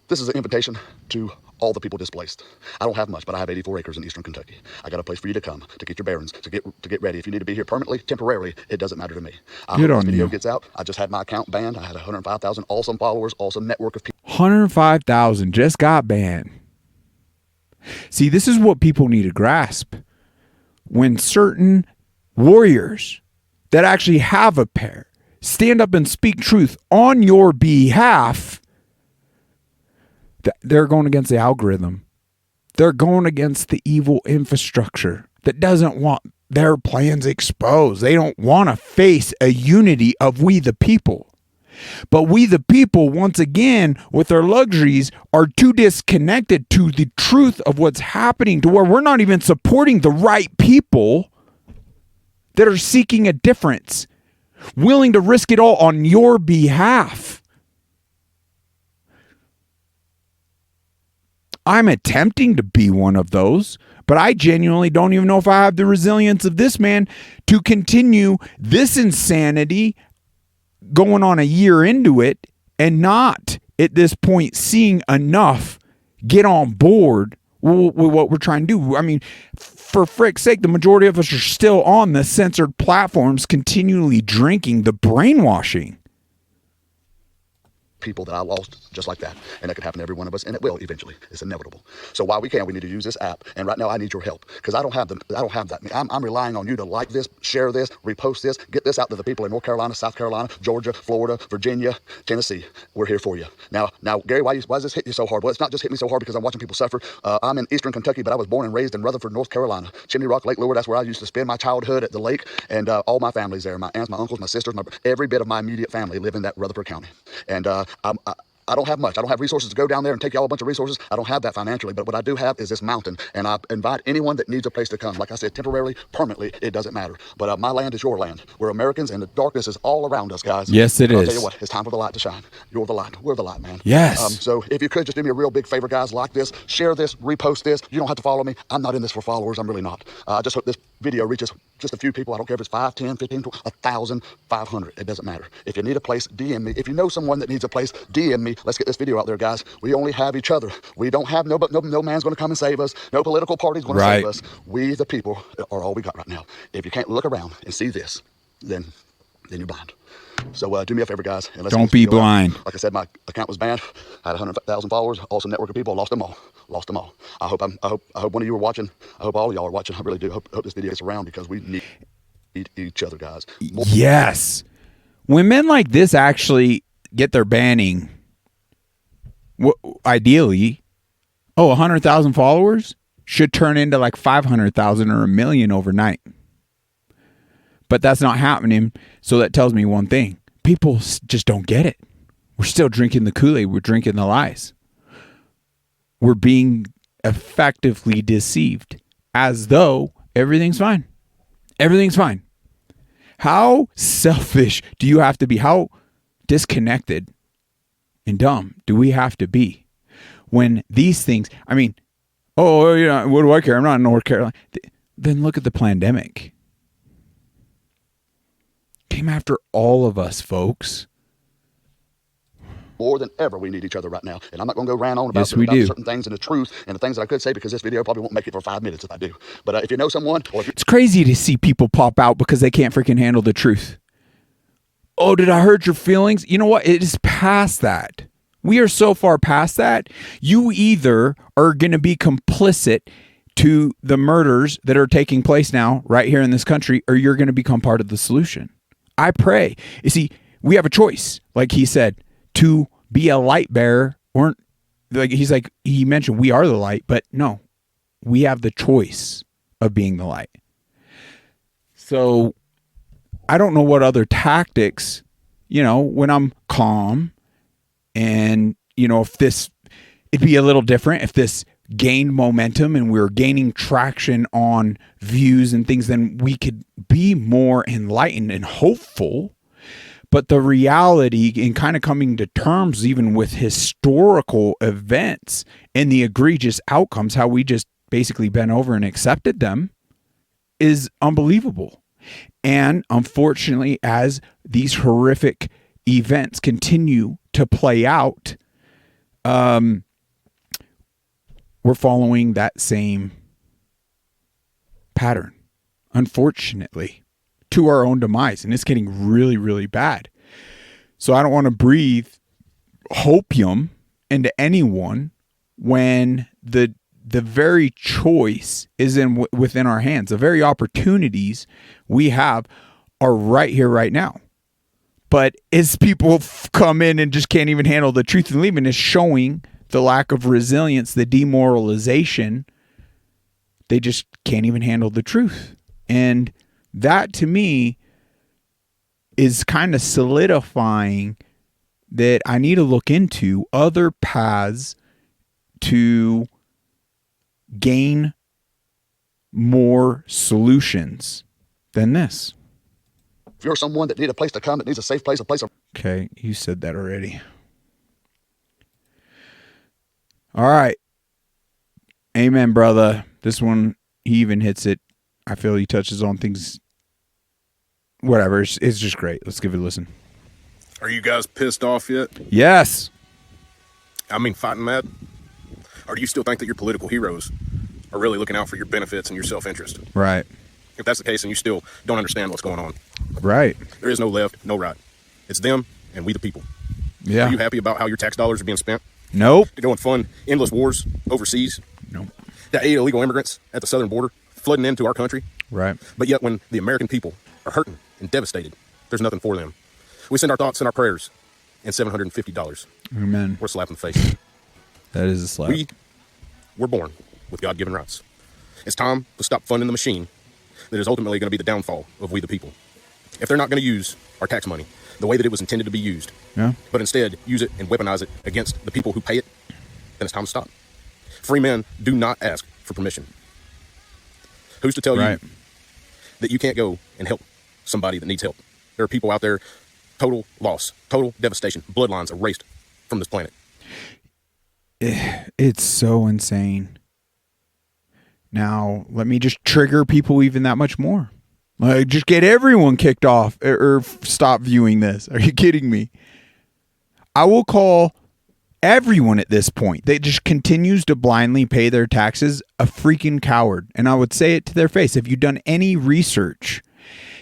this is an invitation to all the people displaced. I don't have much, but I have 84 acres in eastern Kentucky. I got a place for you to come, to get your bearings, to get ready. If you need to be here permanently, temporarily, it doesn't matter to me. I hope this video gets out. I just had my account banned. I had 105,000 awesome followers, awesome network of people. 105,000 just got banned. See, this is what people need to grasp. When certain warriors that actually have a pair stand up and speak truth on your behalf, they're going against the algorithm. They're going against the evil infrastructure that doesn't want their plans exposed. They don't want to face a unity of we the people. But we the people, once again, with our luxuries, are too disconnected to the truth of what's happening, to where we're not even supporting the right people that are seeking a difference, willing to risk it all on your behalf. I'm attempting to be one of those, but I genuinely don't even know if I have the resilience of this man to continue this insanity going on a year into it and not at this point seeing enough get on board with what we're trying to do. I mean, for frick's sake, the majority of us are still on the censored platforms continually drinking the brainwashing. People that I lost just like that, and that could happen to every one of us, and it will eventually. It's inevitable. So while we can, we need to use this app. And right now, I need your help, because I don't have that. I'm relying on you to like this, share this, repost this, get this out to the people in North Carolina, South Carolina, Georgia, Florida, Virginia, Tennessee. We're here for you. Now, Gary, why does this hit you so hard? Well, it's not just hit me so hard because I'm watching people suffer. I'm in eastern Kentucky, but I was born and raised in Rutherford, North Carolina, Chimney Rock, Lake Lure. That's where I used to spend my childhood at the lake, and all my family's there. My aunts, my uncles, my sisters, every bit of my immediate family live in that Rutherford County. And I don't have much. I don't have resources to go down there and take y'all a bunch of resources. I don't have that financially, but what I do have is this mountain, and I invite anyone that needs a place to come. Like I said, temporarily, permanently, it doesn't matter. But my land is your land. We're Americans, and the darkness is all around us, guys. Yes, it is. I'll tell you what, it's time for the light to shine. You're the light. We're the light, man. Yes. So if you could just do me a real big favor, guys, like this, share this, repost this. You don't have to follow me. I'm not in this for followers. I'm really not. I just hope this video reaches just a few people. I don't care if it's 5, 10, 15, 20, 1,000, 500. It doesn't matter. If you need a place, DM me. If you know someone that needs a place, DM me. Let's get this video out there, guys. We only have each other. We don't have no man's going to come and save us. No political party's going to save us. We, the people, are all we got right now. If you can't look around and see this, then you're blind. So do me a favor, guys. And let's don't be blind. Like I said, my account was banned. I had 100,000 followers. Awesome network of people. Lost them all. I hope one of you are watching. I hope all of y'all are watching. I really do. Hope this video gets around, because we need each other, guys. Yes. When men like this actually get their banning, ideally, 100,000 followers should turn into like 500,000 or 1 million overnight. But that's not happening. So that tells me one thing. People just don't get it. We're still drinking the Kool-Aid. We're drinking the lies. We're being effectively deceived as though everything's fine. Everything's fine. How selfish do you have to be? How disconnected and dumb do we have to be when these things, I mean, what do I care? I'm not in North Carolina. Then look at the pandemic. came after all of us, folks. More than ever, we need each other right now. And I'm not going to go rant on about, Yes, we about do. certain things and the truth and the things that I could say, because this video probably won't make it for 5 minutes if I do. But if you know someone, or if It's crazy to see people pop out because they can't freaking handle the truth. Oh, did I hurt your feelings? You know what? It is past that. We are so far past that. You either are going to be complicit to the murders that are taking place now right here in this country, or you're going to become part of the solution. I pray. You see, we have a choice, like he said, to be a light bearer, or like he mentioned, we are the light, but no, we have the choice of being the light. So I don't know what other tactics, when I'm calm and, if it'd be a little different if this gained momentum and we were gaining traction on views and things, then we could be more enlightened and hopeful. But the reality in kind of coming to terms even with historical events and the egregious outcomes, how we just basically bent over and accepted them, is unbelievable. And unfortunately, as these horrific events continue to play out, we're following that same pattern, unfortunately, to our own demise. And it's getting really, really bad. So I don't want to breathe hopium into anyone when the very choice is within our hands. The very opportunities we have are right here, right now. But as people come in and just can't even handle the truth and leaving, is showing the lack of resilience, the demoralization. They just can't even handle the truth. And that, to me, is kind of solidifying that I need to look into other paths to gain more solutions than this. if you're someone that needs a place to come, that needs a safe place, a place of... Okay, you said that already. All right. Amen, brother. This one, he even hits it. I feel he touches on things. Whatever. It's just great. Let's give it a listen. Are you guys pissed off yet? Yes. I mean, fighting mad? Or do you still think that your political heroes are really looking out for your benefits and your self-interest? Right. If that's the case, then you still don't understand what's going on. Right. There is no left, no right. It's them and we the people. Yeah. Are you happy about how your tax dollars are being spent? Nope. To go and fund endless wars overseas? Nope. To aid illegal immigrants at the southern border, flooding into our country? Right. But yet when the American people are hurting and devastated, there's nothing for them. We send our thoughts and our prayers and $750. Amen. We're slapping the face. That is a slap. We were born with God-given rights. It's time to stop funding the machine that is ultimately going to be the downfall of we the people. If they're not going to use our tax money the way that it was intended to be used, but instead use it and weaponize it against the people who pay it, then it's time to stop. Free men do not ask for permission. Who's to tell you that you can't go and help somebody that needs help? There are people out there, total loss, total devastation, bloodlines erased from this planet. It's so insane. Now, let me just trigger people even that much more. Like, just get everyone kicked off or stop viewing this. Are you kidding me? I will call everyone at this point that just continues to blindly pay their taxes a freaking coward. And I would say it to their face. If you've done any research,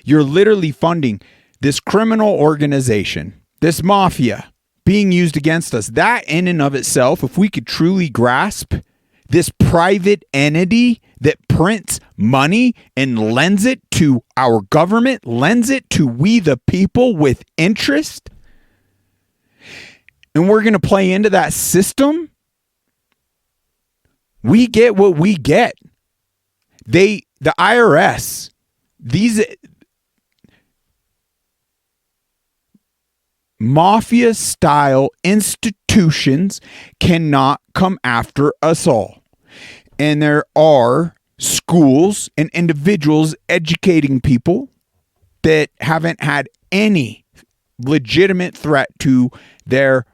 you're literally funding this criminal organization, this mafia being used against us. That in and of itself, if we could truly grasp this private entity that prints money and lends it to our government, lends it to we the people with interest, and we're going to play into that system, we get what we get. The IRS, these mafia-style institutions cannot come after us all. And there are schools and individuals educating people that haven't had any legitimate threat to their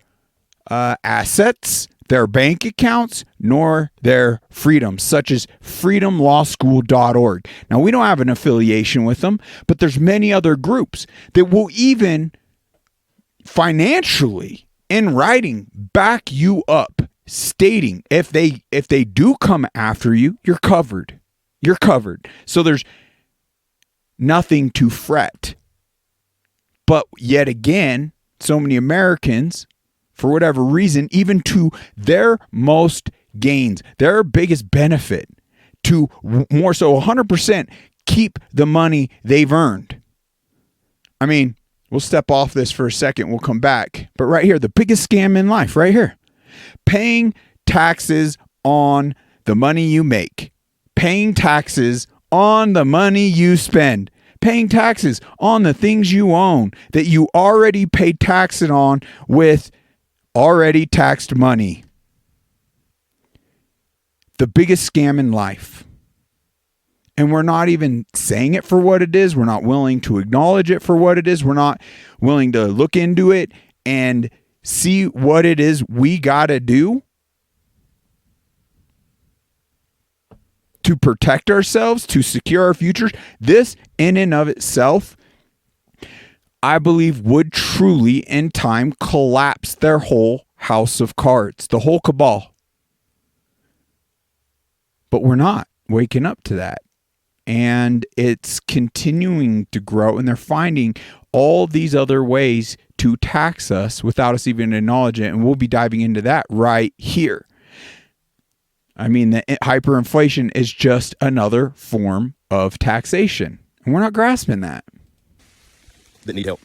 assets, their bank accounts nor their freedoms, such as freedomlawschool.org. Now, we don't have an affiliation with them, but there's many other groups that will even financially, in writing, back you up, stating if they do come after you, you're covered. You're covered. So there's nothing to fret. But yet again, so many Americans, for whatever reason, even to their most gains, their biggest benefit, to more so 100% keep the money they've earned. I mean, we'll step off this for a second. We'll come back. But right here, the biggest scam in life, right here. Paying taxes on the money you make. Paying taxes on the money you spend. Paying taxes on the things you own that you already paid taxes on with already taxed money. The biggest scam in life. And we're not even saying it for what it is. We're not willing to acknowledge it for what it is. We're not willing to look into it and see what it is we got to do to protect ourselves, to secure our futures. This in and of itself, I believe, would truly in time collapse their whole house of cards, the whole cabal. But we're not waking up to that. And it's continuing to grow, and they're finding all these other ways to tax us without us even acknowledging it. And we'll be diving into that right here. I mean, the hyperinflation is just another form of taxation. And we're not grasping that. That need help.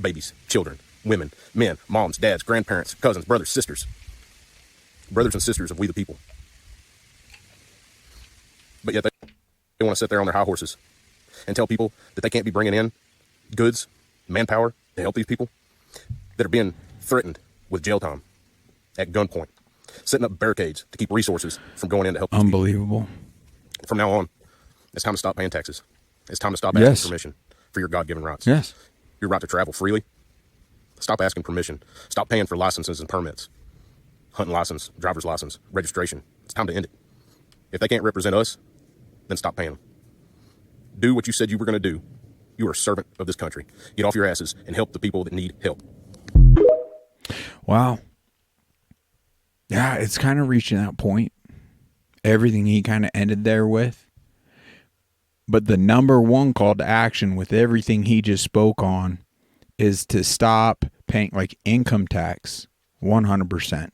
Babies, children, women, men, moms, dads, grandparents, cousins, brothers, sisters. Brothers and sisters of we the people. But yet they want to sit there on their high horses and tell people that they can't be bringing in goods, manpower to help these people that are being threatened with jail time at gunpoint, setting up barricades to keep resources from going in to help these Unbelievable. people. From now on, it's time to stop paying taxes. It's time to stop asking permission for your God-given rights. Yes. Your right to travel freely. Stop asking permission. Stop paying for licenses and permits. Hunting license, driver's license, registration. It's time to end it. If they can't represent us, then stop paying them. Do what you said you were going to do. You are a servant of this country. Get off your asses and help the people that need help. Wow. Yeah, it's kind of reaching that point. Everything he kind of ended there with. But the number one call to action with everything he just spoke on is to stop paying like income tax 100%.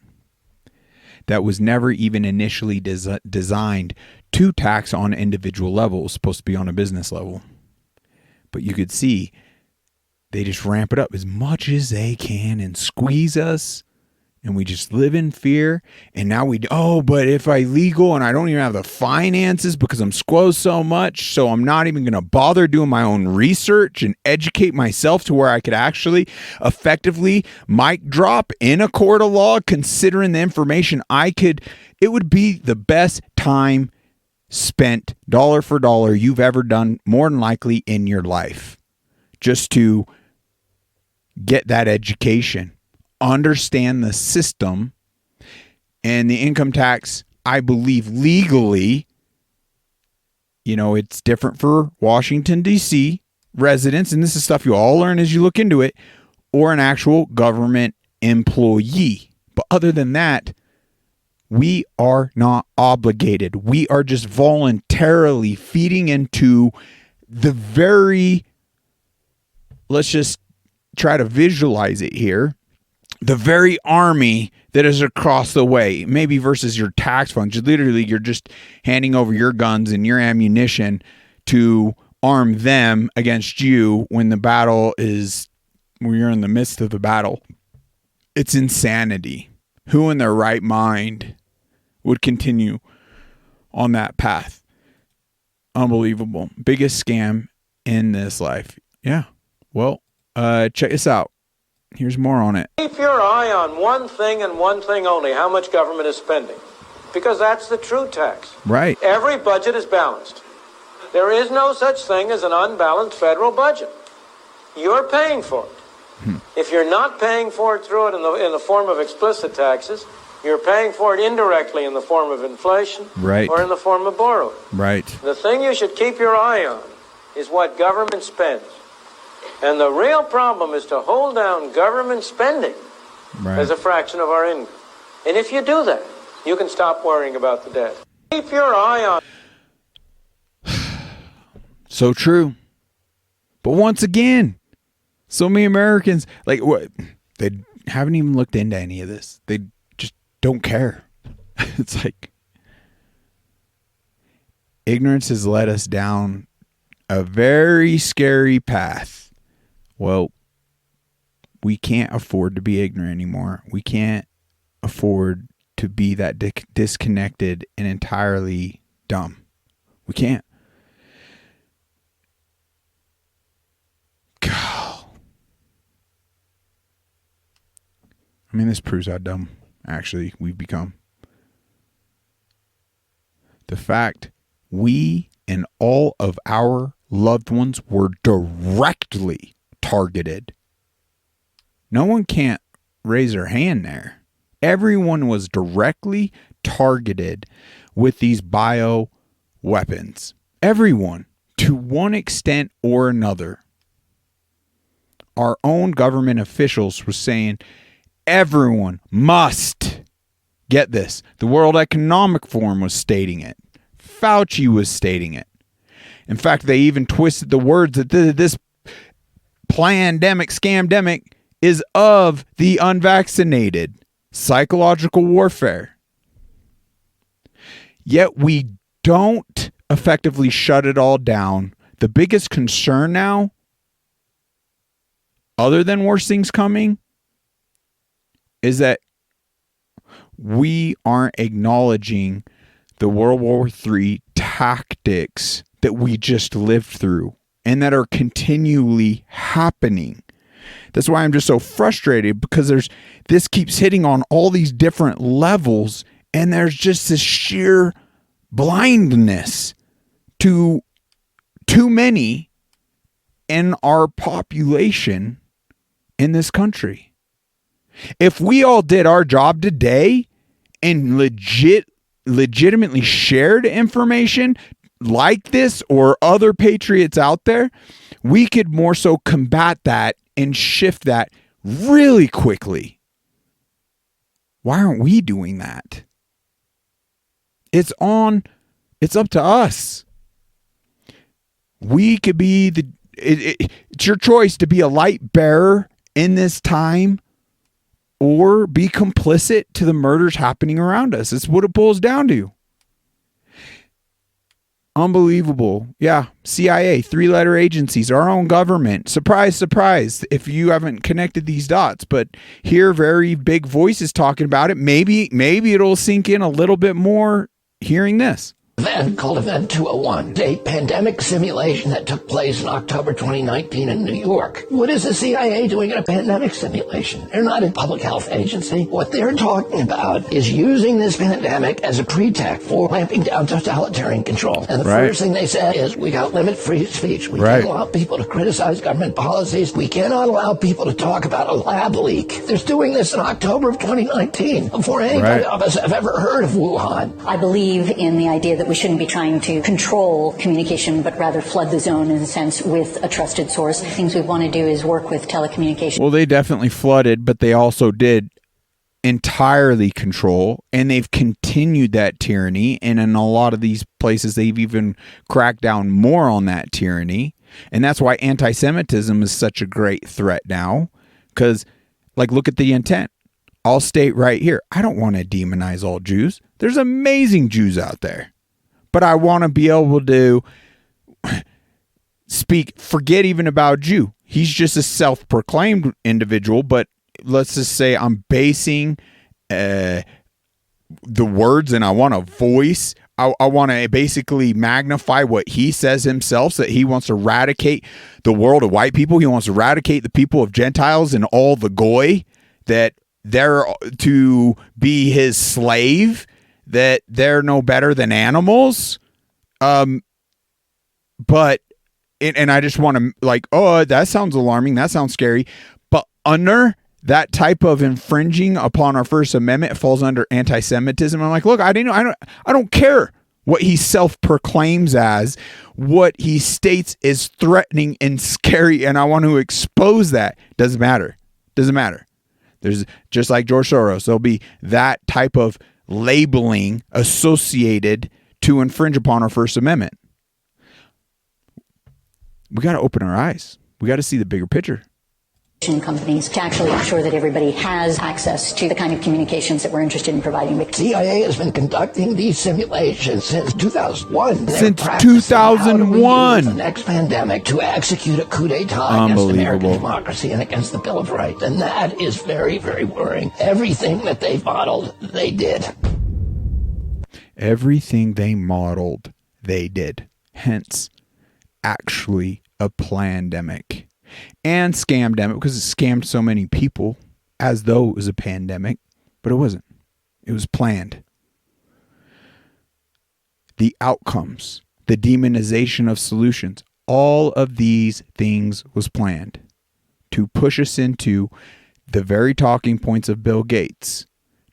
That was never even initially designed to tax on individual level. It was supposed to be on a business level. But you could see they just ramp it up as much as they can and squeeze us. And we just live in fear. And now but if I legal and I don't even have the finances because I'm squozed so much, so I'm not even going to bother doing my own research and educate myself to where I could actually effectively mic drop in a court of law, considering the information it would be the best time spent dollar for dollar you've ever done, more than likely in your life, just to get that education. Understand the system. And the income tax, I believe legally, it's different for Washington, D.C. residents, and this is stuff you all learn as you look into it, or an actual government employee. But other than that, we are not obligated. We are just voluntarily feeding into the let's just try to visualize it here, the very army that is across the way, maybe versus your tax funds. Literally, you're just handing over your guns and your ammunition to arm them against you when you're in the midst of the battle. It's insanity. Who in their right mind would continue on that path? Unbelievable. Biggest scam in this life. Yeah. Well, check this out. Here's more on it. Keep your eye on one thing and one thing only, how much government is spending. Because that's the true tax. Right. Every budget is balanced. There is no such thing as an unbalanced federal budget. You're paying for it. If you're not paying for it through it in the form of explicit taxes, You're paying for it indirectly in the form of inflation or in the form of borrowing. Right. The thing you should keep your eye on is what government spends. And the real problem is to hold down government spending as a fraction of our income. And if you do that, you can stop worrying about the debt. Keep your eye on. So true. But once again, so many Americans, like, what? They haven't even looked into any of this. They just don't care. It's like ignorance has led us down a very scary path. Well, we can't afford to be ignorant anymore. We can't afford to be that disconnected and entirely dumb. We can't. God. I mean, this proves how dumb, actually, we've become. The fact we and all of our loved ones were directly targeted. No one can't raise their hand there. Everyone was directly targeted with these bio weapons. Everyone, to one extent or another. Our own government officials were saying everyone must get this. The World Economic Forum was stating it. Fauci was stating it. In fact, they even twisted the words that this plandemic, scamdemic is of the unvaccinated. Psychological warfare. Yet we don't effectively shut it all down. The biggest concern now, other than worse things coming, is that we aren't acknowledging the World War III tactics that we just lived through and that are continually happening. That's why I'm just so frustrated, because this keeps hitting on all these different levels, and there's just this sheer blindness to too many in our population in this country. If we all did our job today and legitimately shared information like this or other patriots out there, we could more so combat that and shift that really quickly. Why aren't we doing that? It's up to us. We could be it's your choice to be a light bearer in this time or be complicit to the murders happening around us. It's what it boils down to. Unbelievable. Yeah. CIA, 3-letter agencies, our own government. Surprise, surprise, if you haven't connected these dots. But hear very big voices talking about it. Maybe it'll sink in a little bit more hearing this. Event called Event 201, a pandemic simulation that took place in October 2019 in New York. What is the CIA doing in a pandemic simulation? They're not a public health agency. What they're talking about is using this pandemic as a pretext for clamping down totalitarian control. And the first thing they said is, we got limit free speech. We can't allow people to criticize government policies. We cannot allow people to talk about a lab leak. They're doing this in October of 2019, before anybody of us have ever heard of Wuhan. I believe in the idea that we shouldn't be trying to control communication, but rather flood the zone in a sense with a trusted source. Things we want to do is work with telecommunications. Well, they definitely flooded, but they also did entirely control, and they've continued that tyranny. And in a lot of these places, they've even cracked down more on that tyranny. And that's why anti-Semitism is such a great threat now, because, like, look at the intent. I'll state right here, I don't want to demonize all Jews. There's amazing Jews out there. But I want to be able to forget even about Jew. He's just a self-proclaimed individual, but let's just say I'm basing the words, and I want to voice. I want to basically magnify what he says himself, so that he wants to eradicate the world of white people. He wants to eradicate the people of Gentiles and all the goy, that they're to be his slave, that they're no better than animals. But I just want to, like, oh, that sounds alarming. That sounds scary. But under that type of infringing upon our First Amendment falls under anti-Semitism. I'm like, look, I don't care what he self-proclaims as, what he states is threatening and scary, and I want to expose that. Doesn't matter. There's just like George Soros, there'll be that type of labeling associated to infringe upon our First Amendment. We got to open our eyes. We got to see the bigger picture. Companies to actually ensure that everybody has access to the kind of communications that we're interested in providing. The CIA has been conducting these simulations since 2001. Since 2001. The next pandemic to execute a coup d'etat against American democracy and against the Bill of Rights. And that is very, very worrying. Everything that they modeled, they did. Everything they modeled, they did. Hence, actually a plandemic. And scamdemic, because it scammed so many people as though it was a pandemic, but it wasn't. It was planned. The outcomes, the demonization of solutions, all of these things was planned to push us into the very talking points of Bill Gates,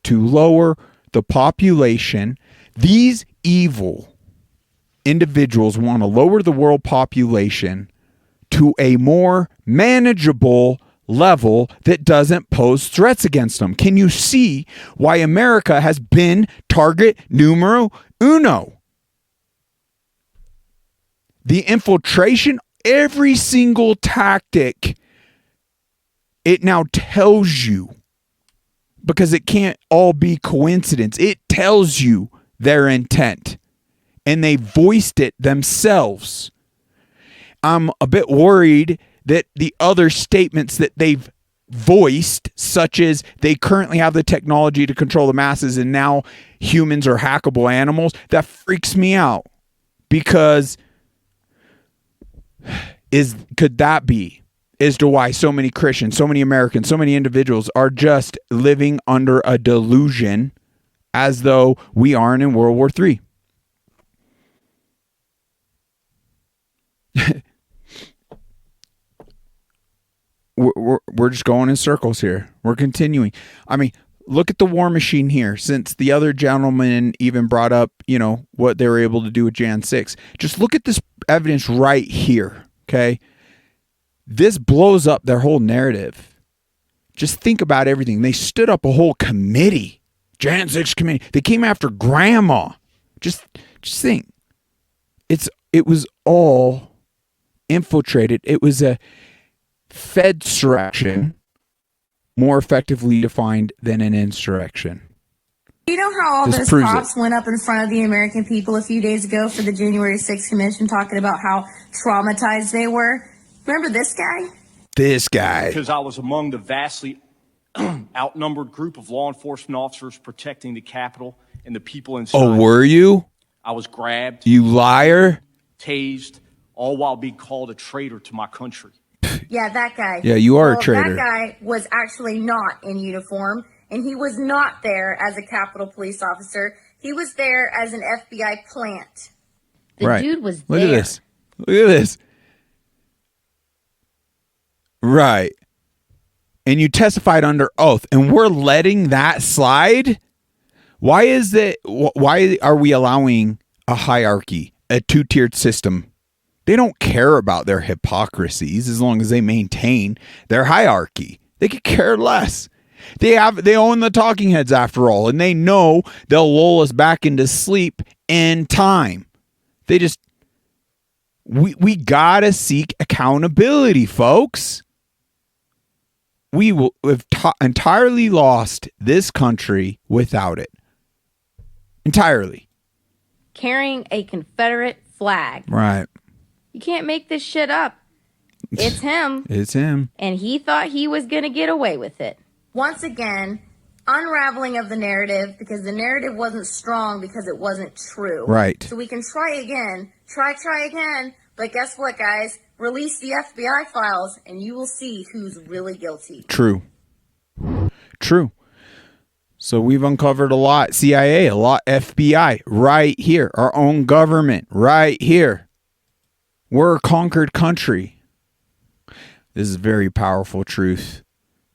to lower the population. These evil individuals want to lower the world population to a more manageable level that doesn't pose threats against them. Can you see why America has been target numero uno? The infiltration, every single tactic, it now tells you, because it can't all be coincidence. It tells you their intent, and they voiced it themselves. I'm a bit worried that the other statements that they've voiced, such as they currently have the technology to control the masses and now humans are hackable animals, that freaks me out. Because could that be as to why so many Christians, so many Americans, so many individuals are just living under a delusion as though we aren't in World War III? We're just going in circles here. We're continuing. I mean, look at the war machine here. Since the other gentleman even brought up, what they were able to do with Jan 6. Just look at this evidence right here, okay? This blows up their whole narrative. Just think about everything. They stood up a whole committee, Jan 6 committee. They came after grandma. Just think. It was all infiltrated. It was a Fedsurrection, more effectively defined than an insurrection. You know how all those cops went up in front of the American people a few days ago for the January 6th commission talking about how traumatized they were? Remember this guy? This guy. Because I was among the vastly outnumbered group of law enforcement officers protecting the Capitol and the people inside. Oh, were you? I was grabbed. You liar. Tased, all while being called a traitor to my country. Yeah, that guy. Yeah, you are a traitor. That guy was actually not in uniform, and he was not there as a Capitol Police officer. He was there as an FBI plant. The dude was there. Look at this. Look at this. Right. And you testified under oath, and we're letting that slide? Why is it? Why are we allowing a hierarchy, a two-tiered system? They don't care about their hypocrisies as long as they maintain their hierarchy. They could care less. They own the talking heads after all, and they know they'll lull us back into sleep in time. We gotta seek accountability, folks. We will have entirely lost this country without it. Entirely. Carrying a Confederate flag. Right. You can't make this shit up. It's him. It's him. And he thought he was going to get away with it. Once again, unraveling of the narrative because the narrative wasn't strong because it wasn't true. Right. So we can try again. Try again. But guess what, guys? Release the FBI files and you will see who's really guilty. True. So we've uncovered a lot CIA, a lot FBI, right here. Our own government, right here. We're a conquered country. This is very powerful truth.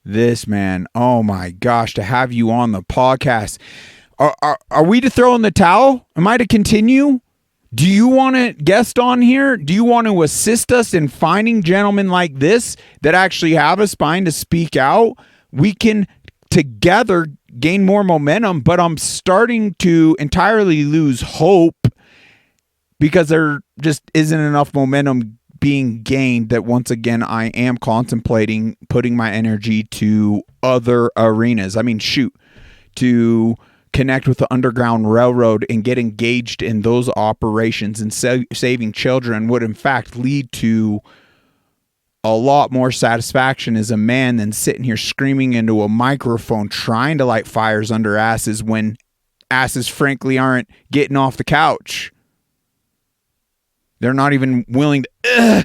this, man. Oh my gosh, to have you on the podcast. Are we to throw in the towel? Am I to continue? Do you want to guest on here? Do you want to assist us in finding gentlemen like this that actually have a spine to speak out? We can together gain more momentum, but I'm starting to entirely lose hope because there just isn't enough momentum being gained that once again I am contemplating putting my energy to other arenas. I mean, shoot, to connect with the Underground Railroad and get engaged in those operations and saving children would in fact lead to a lot more satisfaction as a man than sitting here screaming into a microphone trying to light fires under asses when asses frankly aren't getting off the couch. They're not even willing to,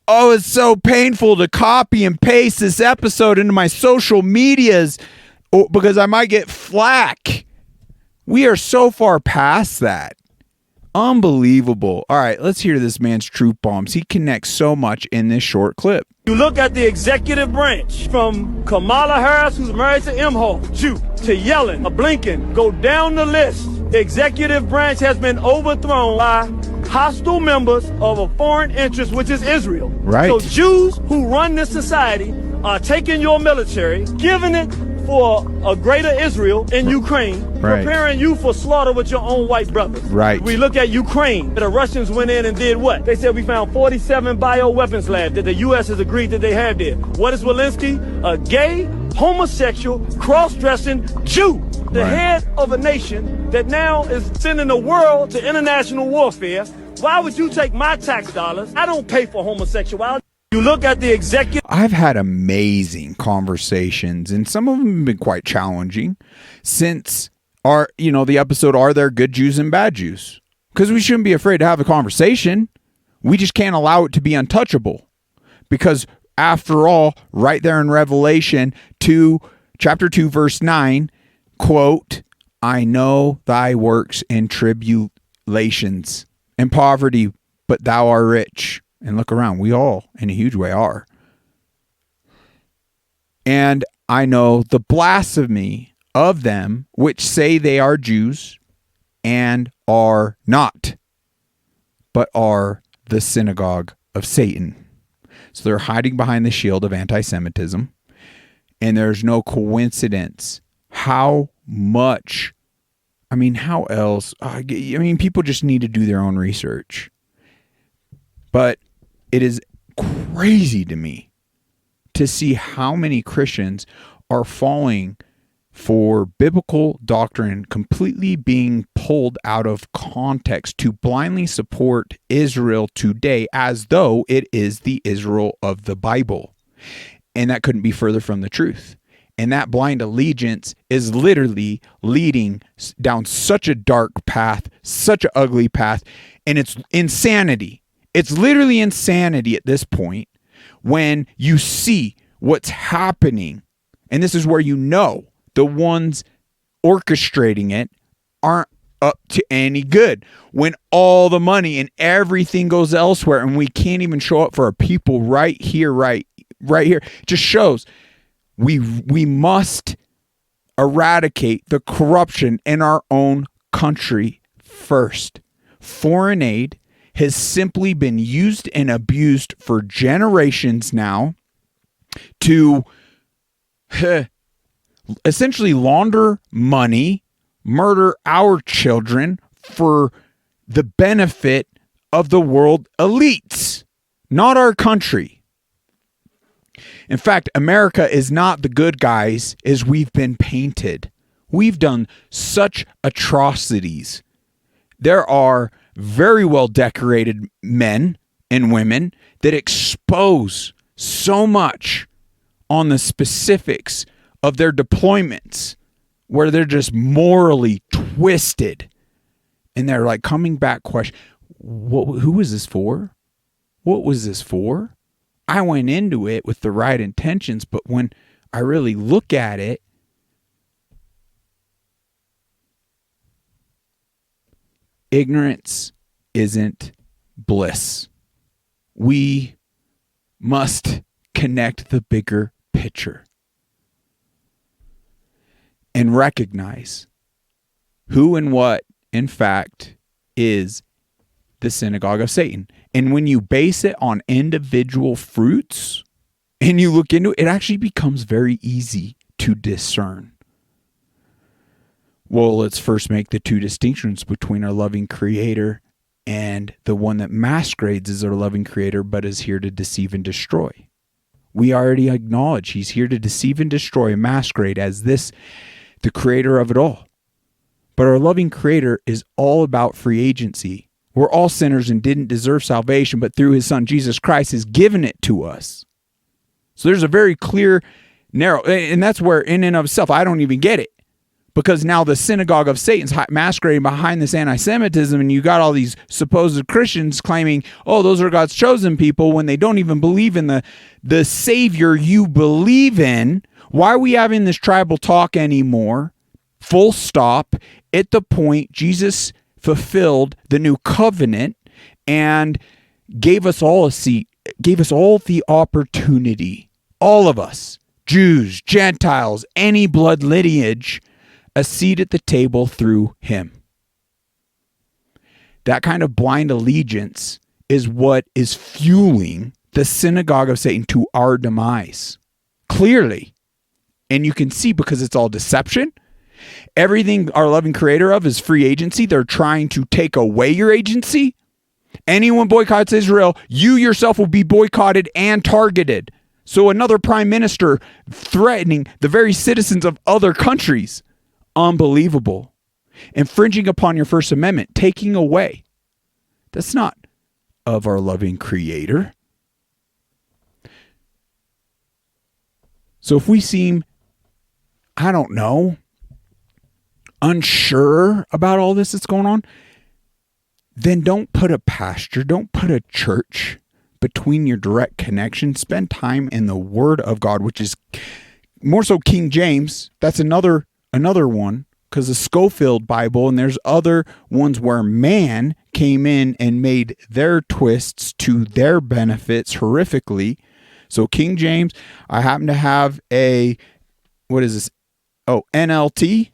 oh, it's so painful to copy and paste this episode into my social medias because I might get flack. We are so far past that. Unbelievable. All right, let's hear this man's truth bombs. He connects so much in this short clip. You look at the executive branch, from Kamala Harris, who's married to Imhoff, to Yellen, Blinken, go down the list. The executive branch has been overthrown by hostile members of a foreign interest, which is Israel. Right. So Jews who run this society are taking your military, giving it for a greater Israel in Ukraine, preparing you for slaughter with your own white brothers. Right. We look at Ukraine. The Russians went in and did what? They said we found 47 bioweapons labs that the U.S. has agreed that they have there. What is Zelensky? A gay, homosexual, cross-dressing Jew. The head of a nation that now is sending the world to international warfare. Why would you take my tax dollars? I don't pay for homosexuality. You look at the executive. I've had amazing conversations, and some of them have been quite challenging since the episode, Are There Good Jews and Bad Jews? Because we shouldn't be afraid to have a conversation. We just can't allow it to be untouchable. Because after all, right there in Revelation 2, chapter 2, verse 9, quote, I know thy works and tribulations and poverty, but thou art rich. And look around, we all, in a huge way, are. And I know the blasphemy of them which say they are Jews and are not, but are the synagogue of Satan. So they're hiding behind the shield of anti-Semitism. And there's no coincidence how much, how else? People just need to do their own research. But it is crazy to me to see how many Christians are falling for biblical doctrine completely being pulled out of context to blindly support Israel today as though it is the Israel of the Bible. And that couldn't be further from the truth. And that blind allegiance is literally leading down such a dark path, such an ugly path, and it's insanity. It's literally insanity at this point when you see what's happening. And this is where you know the ones orchestrating it aren't up to any good. When all the money and everything goes elsewhere and we can't even show up for our people right here, right here. It just shows we must eradicate the corruption in our own country first. Foreign aid has simply been used and abused for generations now to essentially launder money, murder our children for the benefit of the world elites, not our country. In fact, America is not the good guys as we've been painted. We've done such atrocities. There are very well decorated men and women that expose so much on the specifics of their deployments where they're just morally twisted. And they're like coming back question, who was this for? What was this for? I went into it with the right intentions, but when I really look at it, ignorance isn't bliss. We must connect the bigger picture. and recognize who and what, in fact, is the synagogue of Satan. And when you base it on individual fruits and you look into it, it actually becomes very easy to discern. Well, let's first make the two distinctions between our loving Creator and the one that masquerades as our loving Creator but is here to deceive and destroy. We already acknowledge he's here to deceive and destroy and masquerade as this, the Creator of it all. But our loving Creator is all about free agency. We're all sinners and didn't deserve salvation, but through his Son, Jesus Christ, has given it to us. So there's a very clear, narrow, and that's where in and of itself, I don't even get it. Because now the synagogue of Satan's masquerading behind this anti-Semitism, and you got all these supposed Christians claiming, oh, those are God's chosen people, when they don't even believe in the Savior you believe in. Why are we having this tribal talk anymore? Full stop. At the point Jesus fulfilled the new covenant and gave us all a seat, gave us all the opportunity, all of us, Jews, Gentiles, any blood lineage, a seat at the table through him. That kind of blind allegiance is what is fueling the synagogue of Satan to our demise. Clearly. And you can see, because it's all deception. Everything our loving Creator of is free agency. They're trying to take away your agency. Anyone boycotts Israel, you yourself will be boycotted and targeted. So another prime minister threatening the very citizens of other countries. Unbelievable. Infringing upon your First Amendment, taking away. That's not of our loving Creator. So if we seem, I don't know, unsure about all this that's going on, then don't put a pastor, don't put a church between your direct connection. Spend time in the Word of God, which is more so King James. That's another one, because the Schofield Bible, and there's other ones where man came in and made their twists to their benefits horrifically. So King James, I happen to have a, what is this? Oh, NLT.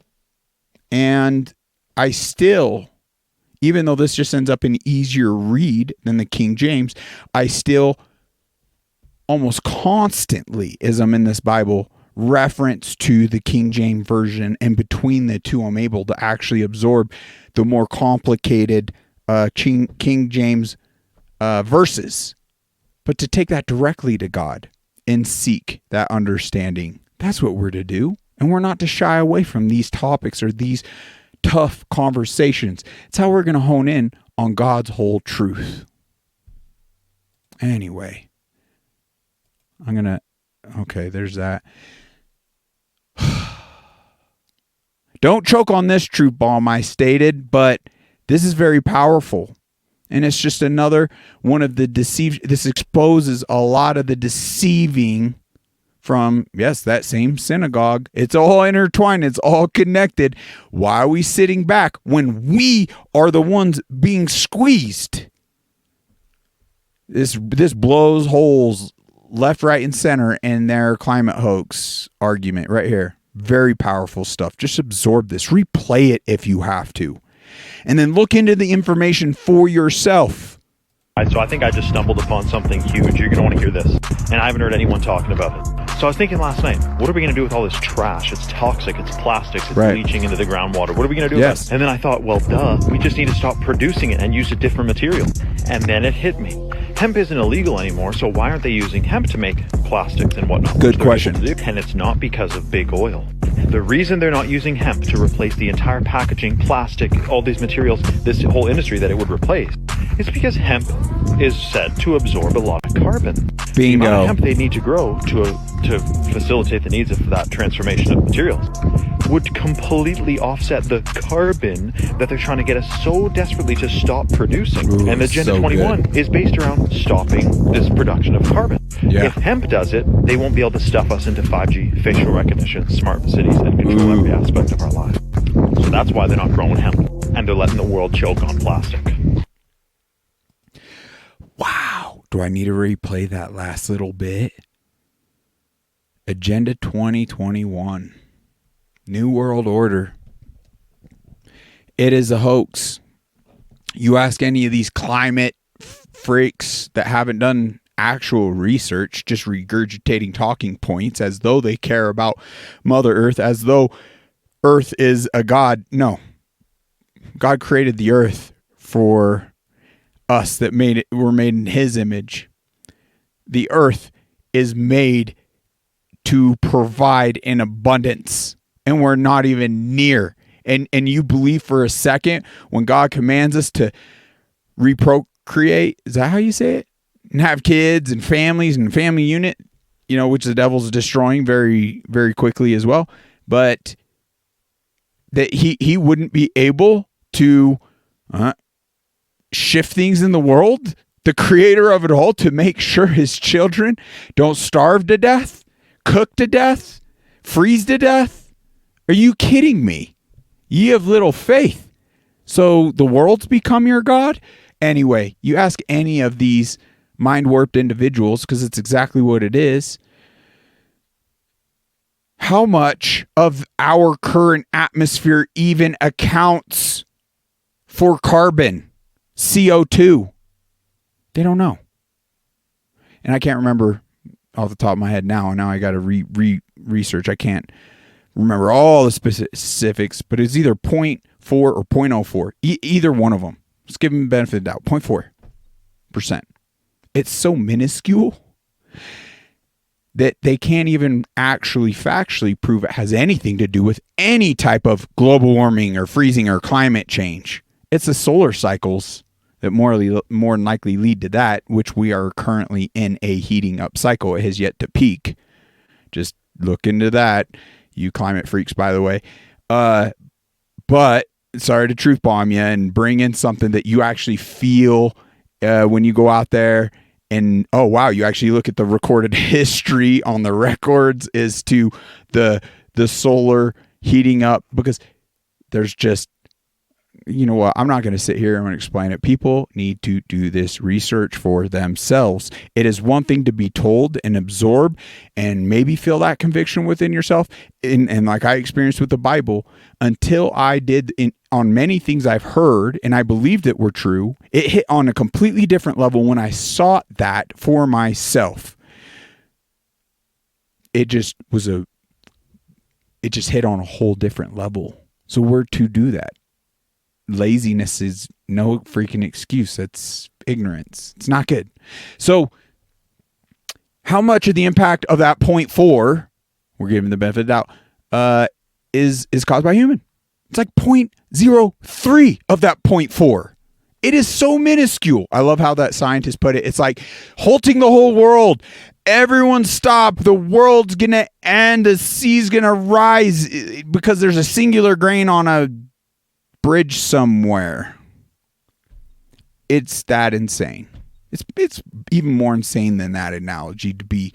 And I still, even though this just ends up an easier read than the King James, I still almost constantly, as I'm in this Bible, reference to the King James Version, and between the two I'm able to actually absorb the more complicated King James verses. But to take that directly to God and seek that understanding, that's what we're to do. And we're not to shy away from these topics or these tough conversations. It's how we're going to hone in on God's whole truth. Anyway, okay, there's that. Don't choke on this truth bomb I stated, but this is very powerful. And it's just another one of the this exposes a lot of the deceiving from, yes, that same synagogue. It's all intertwined. It's all connected. Why are we sitting back when we are the ones being squeezed? This blows holes left, right, and center in their climate hoax argument right here. Very powerful stuff. Just absorb this. Replay it if you have to. And then look into the information for yourself. So I think I just stumbled upon something huge. You're going to want to hear this. And I haven't heard anyone talking about it. So I was thinking last night, what are we going to do with all this trash? It's toxic, it's plastics, it's leaching into the groundwater. What are we going to do with it? And then I thought, well, duh, we just need to stop producing it and use a different material. And then it hit me. Hemp isn't illegal anymore, so why aren't they using hemp to make plastics and whatnot? Good question. And it's not because of big oil. The reason they're not using hemp to replace the entire packaging, plastic, all these materials, this whole industry that it would replace, is because hemp is said to absorb a lot of carbon. Bingo. The amount of hemp they need to grow to facilitate the needs of that transformation of materials would completely offset the carbon that they're trying to get us so desperately to stop producing. Ooh, and Agenda so 21 good. Is based around stopping this production of carbon. Yeah. If hemp does it, they won't be able to stuff us into 5G, facial recognition, smart cities, and control every aspect of our life. So that's why they're not growing hemp, and they're letting the world choke on plastic. Wow. Do I need to replay that last little bit? Agenda 2021. New World Order. It is a hoax. You ask any of these climate freaks that haven't done actual research, just regurgitating talking points as though they care about Mother Earth, as though Earth is a god. No. God created the earth for us that were made in his image. The earth is made to provide in abundance, and we're not even near. And you believe for a second when God commands us to reprocreate, is that how you say it? And have kids and families and family unit, which the devil's destroying very, very quickly as well. But that he wouldn't be able to shift things in the world, the creator of it all, to make sure his children don't starve to death, cook to death, freeze to death. Are you kidding me? Ye have little faith. So the world's become your God? Anyway, you ask any of these mind-warped individuals, because it's exactly what it is, how much of our current atmosphere even accounts for carbon, CO2? They don't know. And I can't remember off the top of my head now, and now I got to research. I can't remember all the specifics, but it's either 0.4 or 0.04. Either one of them. Let's give them the benefit of the doubt. 0.4%. It's so minuscule that they can't even actually factually prove it has anything to do with any type of global warming or freezing or climate change. It's the solar cycles that more than likely lead to that, which we are currently in a heating up cycle. It has yet to peak. Just look into that, you climate freaks, by the way. But sorry to truth bomb you and bring in something that you actually feel when you go out there. And, oh, wow, you actually look at the recorded history on the records as to the solar heating up, because there's just, you know what, I'm not going to sit here and explain it. People need to do this research for themselves. It is one thing to be told and absorb and maybe feel that conviction within yourself. And like I experienced with the Bible, until I did on many things I've heard and I believed that were true, it hit on a completely different level when I sought that for myself. It just hit on a whole different level. So we're to do that. Laziness is no freaking excuse. That's ignorance. It's not good. So how much of the impact of that 0.4, we're giving the benefit of the doubt, is caused by human? It's like 0.03 of that 0.4. It is so minuscule. I love how that scientist put it. It's like halting the whole world. Everyone stop. The world's going to end. The sea's going to rise because there's a singular grain on a bridge somewhere. It's that insane. It's even more insane than that analogy, to be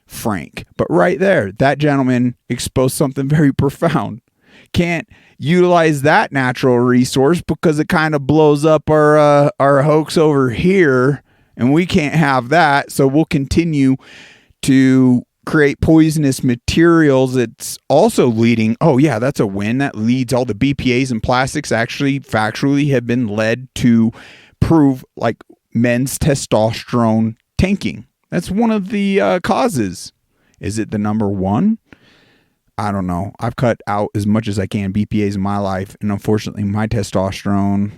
frank. But right there, that gentleman exposed something very profound. Can't utilize that natural resource because it kind of blows up our hoax over here, and we can't have that. So we'll continue to create poisonous materials. That's also leading, oh yeah, that's a win. That leads all the BPAs and plastics actually factually have been led to prove like men's testosterone tanking. That's one of the causes. Is it the number one? I don't know. I've cut out as much as I can BPAs in my life, and unfortunately my testosterone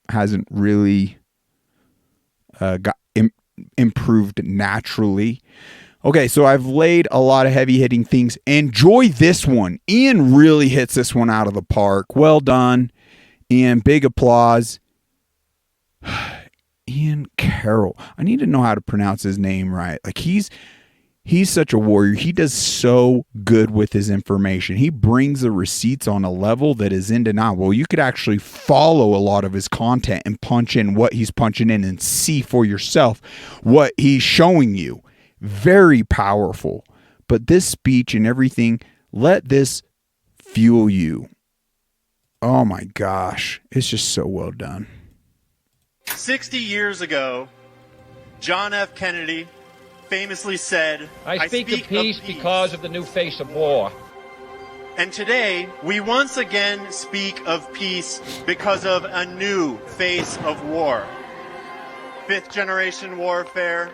hasn't really got improved naturally. Okay, so I've laid a lot of heavy-hitting things. Enjoy this one. Ian really hits this one out of the park. Well done, Ian. Big applause. Ian Carroll. I need to know how to pronounce his name right. Like, he's such a warrior. He does so good with his information. He brings the receipts on a level that is undeniable. You could actually follow a lot of his content and punch in what he's punching in and see for yourself what he's showing you. Very powerful. But this speech and everything, let this fuel you. Oh my gosh. It's just so well done. 60 years ago, John F. Kennedy famously said, I speak of peace because of the new face of war. And today, we once again speak of peace because of a new face of war. Fifth-generation warfare,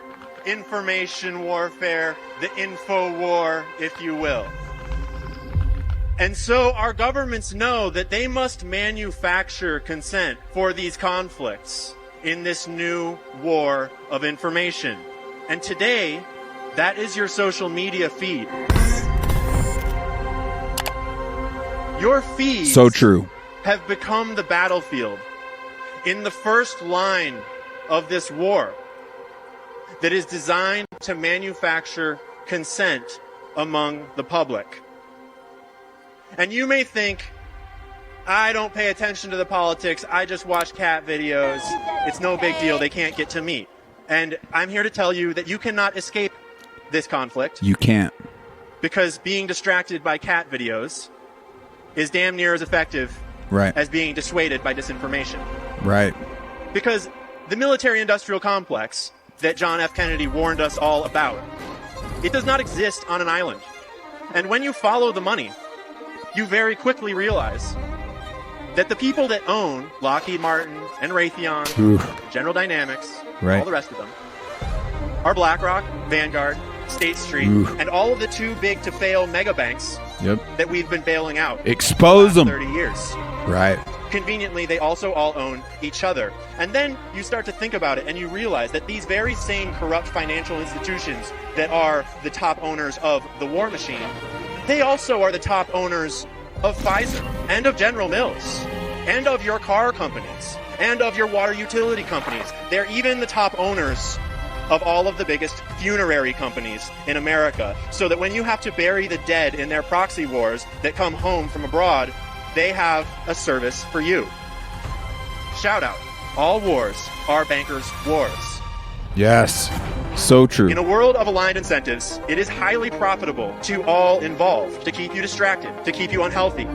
information warfare, the info war, if you will. And so our governments know that they must manufacture consent for these conflicts in this new war of information. And today, that is your social media feed. Your feeds so true. Have become the battlefield in the first line of this war that is designed to manufacture consent among the public. And you may think, I don't pay attention to the politics, I just watch cat videos, it's no big deal, they can't get to me. And I'm here to tell you that you cannot escape this conflict. You can't. Because being distracted by cat videos is damn near as effective as being dissuaded by disinformation. Right. Because the military-industrial complex that John F. Kennedy warned us all about, it does not exist on an island. And when you follow the money, you very quickly realize that the people that own Lockheed Martin and Raytheon, General Dynamics, all the rest of them, are BlackRock, Vanguard, State Street, and all of the too big to fail mega banks that we've been bailing out. Expose them. 30 years. Right. Conveniently, they also all own each other. And then you start to think about it and you realize that these very same corrupt financial institutions that are the top owners of the war machine, they also are the top owners of Pfizer and of General Mills and of your car companies and of your water utility companies. They're even the top owners of all of the biggest funerary companies in America, so that when you have to bury the dead in their proxy wars that come home from abroad, they have a service for you. Shout out, all wars are bankers' wars. Yes, so true. In a world of aligned incentives, it is highly profitable to all involved to keep you distracted, to keep you unhealthy,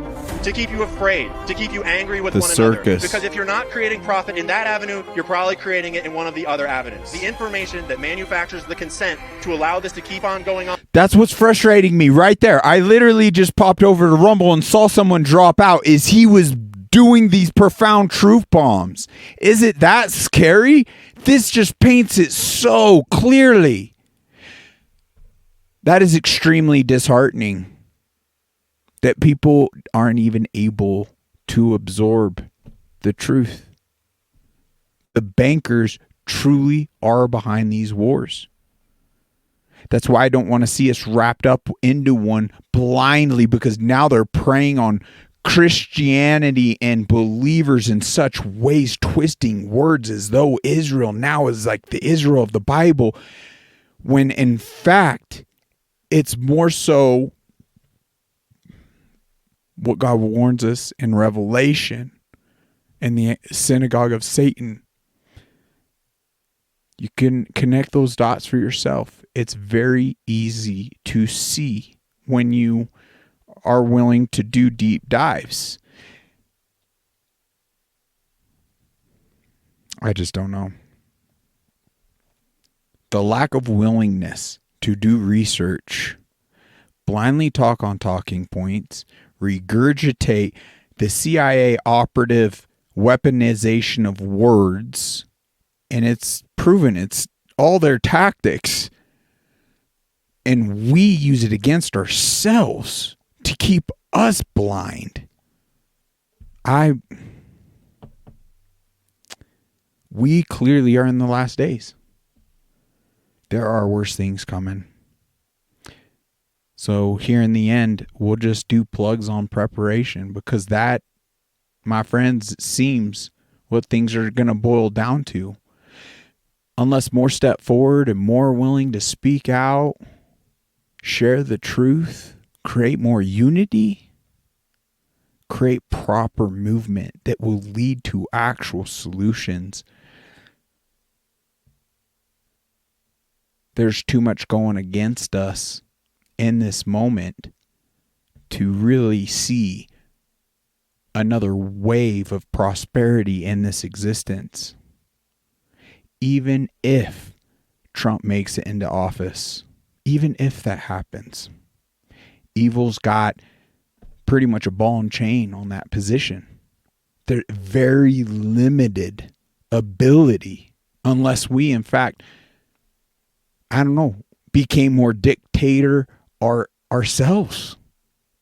to keep you afraid, to keep you angry with one another. Because if you're not creating profit in that avenue, you're probably creating it in one of the other avenues. The information that manufactures the consent to allow this to keep on going on. That's what's frustrating me right there. I literally just popped over to Rumble and saw someone drop out. Is he was doing these profound truth bombs. Is it that scary? This just paints it so clearly. That is extremely disheartening that people aren't even able to absorb the truth. The bankers truly are behind these wars. That's why I don't want to see us wrapped up into one blindly, because now they're preying on Christianity and believers in such ways, twisting words as though Israel now is like the Israel of the Bible, when in fact it's more so what God warns us in Revelation in the synagogue of Satan. You can connect those dots for yourself. It's very easy to see when you are willing to do deep dives. I just don't know. The lack of willingness to do research, blindly talk on talking points, regurgitate the CIA operative weaponization of words, and it's proven it's all their tactics, and we use it against ourselves to keep us blind. We clearly are in the last days. There are worse things coming. So here in the end, we'll just do plugs on preparation, because that, my friends, seems what things are going to boil down to. Unless more step forward and more willing to speak out, share the truth, create more unity, create proper movement that will lead to actual solutions. There's too much going against us in this moment to really see another wave of prosperity in this existence. Even if Trump makes it into office, even if that happens, evil's got pretty much a ball and chain on that position. They're very limited ability unless we, in fact, became more dictator ourselves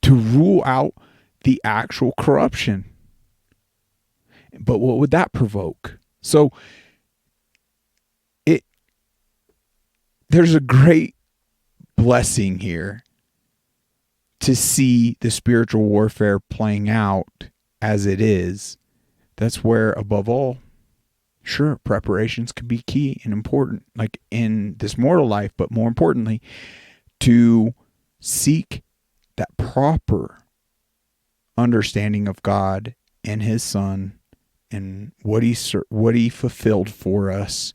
to rule out the actual corruption. But what would that provoke? So there's a great blessing here to see the spiritual warfare playing out as it is. That's where, above all, sure, preparations can be key and important, like in this mortal life, but more importantly, to seek that proper understanding of God and his Son and what he fulfilled for us,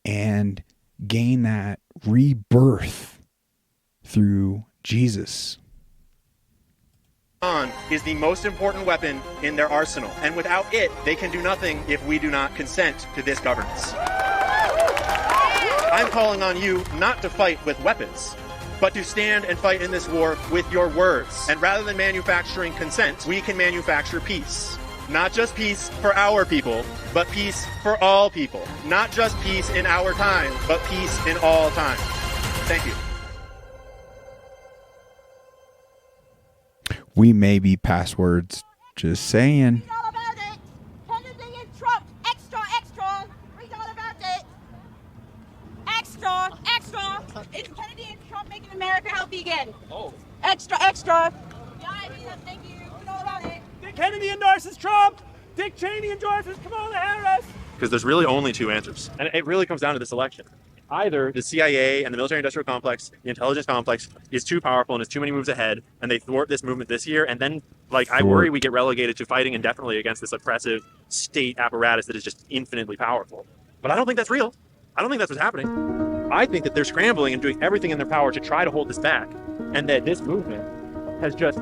and gain that rebirth through Jesus. Is the most important weapon in their arsenal, and without it, they can do nothing if we do not consent to this governance. I'm calling on you not to fight with weapons, but to stand and fight in this war with your words. And rather than manufacturing consent, we can manufacture peace. Not just peace for our people, but peace for all people. Not just peace in our time, but peace in all time. Thank you. We may be passwords, just saying. Read all about it. Kennedy and Trump. Extra, extra. Read all about it. Extra, extra. It's Kennedy and Trump making America healthy again. Oh. Extra, extra. Yeah, I mean, thank you. Read all about it. Dick Kennedy endorses Trump. Dick Cheney endorses Kamala Harris. Because there's really only two answers. And it really comes down to this election. Either the CIA and the military-industrial complex, the intelligence complex, is too powerful and is too many moves ahead, and they thwart this movement this year, and then, I worry we get relegated to fighting indefinitely against this oppressive state apparatus that is just infinitely powerful. But I don't think that's real. I don't think that's what's happening. I think that they're scrambling and doing everything in their power to try to hold this back, and that this movement has just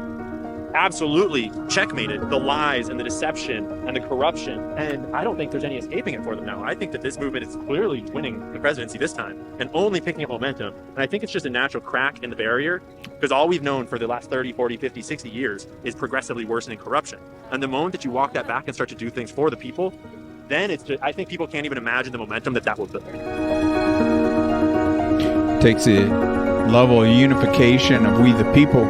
absolutely checkmated the lies and the deception and the corruption, and I don't think there's any escaping it for them now. I think that this movement is clearly winning the presidency this time and only picking up momentum, and I think it's just a natural crack in the barrier, because all we've known for the last 30, 40, 50, 60 years is progressively worsening corruption, and the moment that you walk that back and start to do things for the people, then it's just, I think people can't even imagine the momentum that will build. Takes a level of unification of we the people.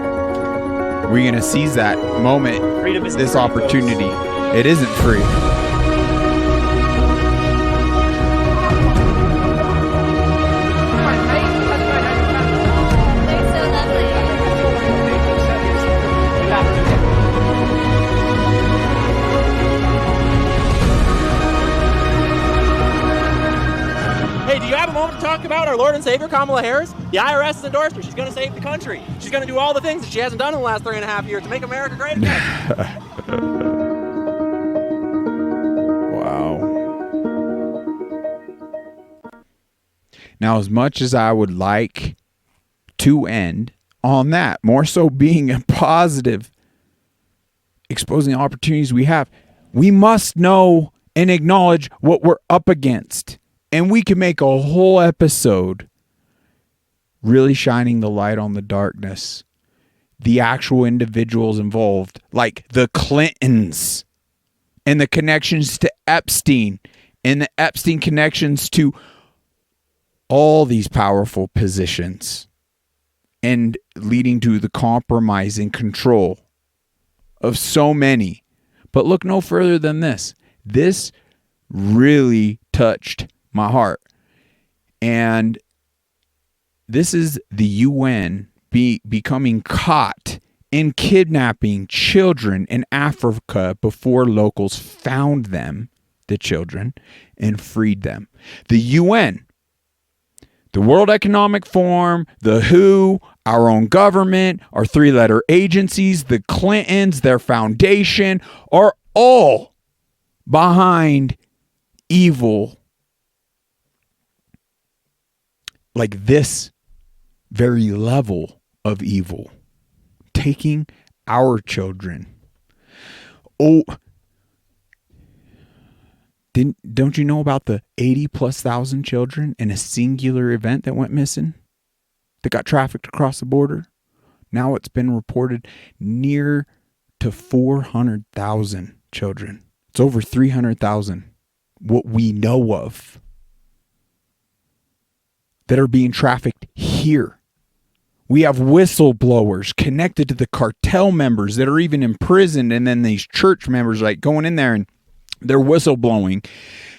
We're going to seize that moment, this opportunity. It isn't free. Hey, do you have a moment to talk about our Lord and Savior, Kamala Harris? The IRS has endorsed her. She's going to save the country. She's going to do all the things that she hasn't done in the last 3.5 years to make America great again. Wow. Now, as much as I would like to end on that, more so being a positive, exposing the opportunities we have, we must know and acknowledge what we're up against. And we can make a whole episode really shining the light on the darkness. The actual individuals involved, like the Clintons and the connections to Epstein and the Epstein connections to all these powerful positions, and leading to the compromise and control of so many. But look no further than this. This really touched my heart. And this is the UN becoming caught in kidnapping children in Africa before locals found them, the children, and freed them. The UN, the World Economic Forum, the WHO, our own government, our three-letter agencies, the Clintons, their foundation, are all behind evil like this very level of evil, taking our children. Oh, don't you know about the 80,000+ children in a singular event that went missing, that got trafficked across the border? Now it's been reported near to 400,000 children. It's over 300,000, what we know of, that are being trafficked here. We have whistleblowers connected to the cartel members that are even imprisoned, and then these church members like going in there and they're whistleblowing,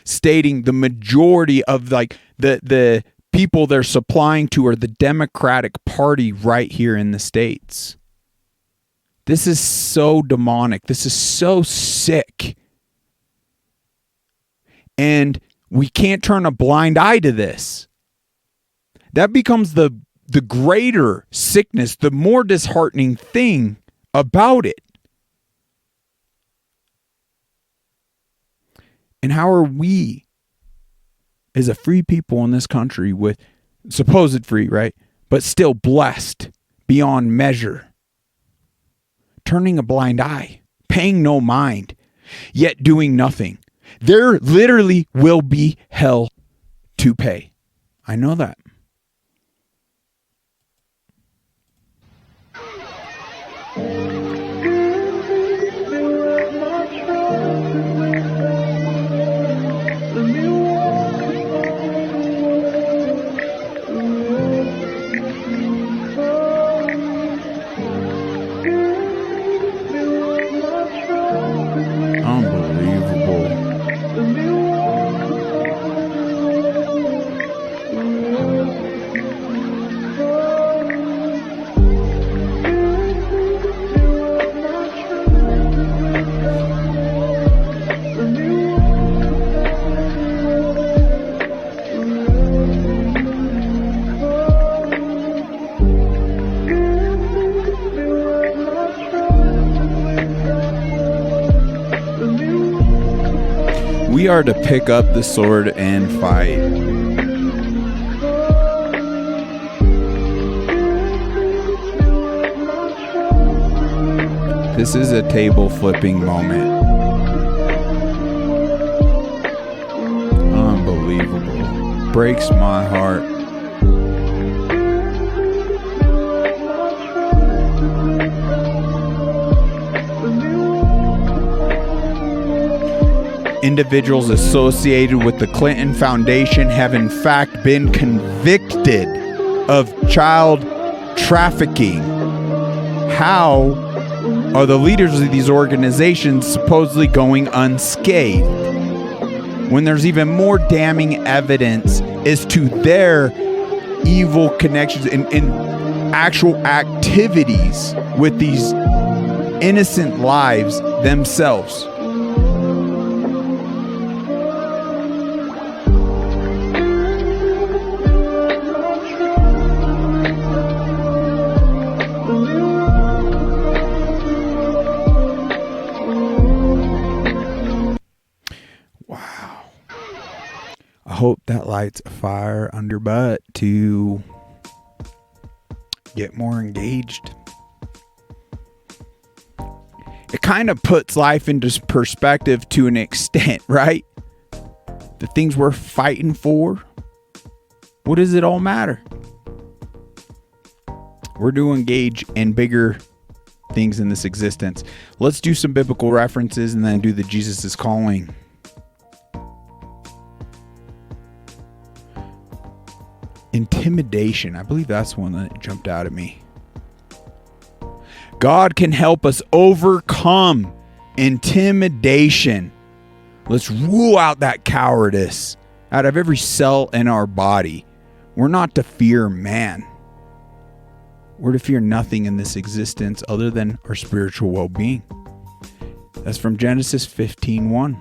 stating the majority of like the people they're supplying to are the Democratic Party right here in the States. This is so demonic. This is so sick. And we can't turn a blind eye to this. That becomes the greater sickness, the more disheartening thing about it. And how are we, as a free people in this country, with supposed free, right, but still blessed beyond measure, turning a blind eye, paying no mind, yet doing nothing? There literally will be hell to pay. I know that. We are to pick up the sword and fight. This is a table flipping moment. Unbelievable. Breaks my heart. Individuals associated with the Clinton Foundation have in fact been convicted of child trafficking. How are the leaders of these organizations supposedly going unscathed when there's even more damning evidence as to their evil connections and actual activities with these innocent lives themselves? Hope that lights a fire under butt to get more engaged. It kind of puts life into perspective to an extent, right? The things we're fighting for, what does it all matter? We're to engage in bigger things in this existence. Let's do some biblical references and then do the Jesus is Calling. Intimidation. I believe that's one that jumped out at me. God can help us overcome intimidation. Let's rule out that cowardice out of every cell in our body. We're not to fear man. We're to fear nothing in this existence other than our spiritual well-being. That's from Genesis 15:1.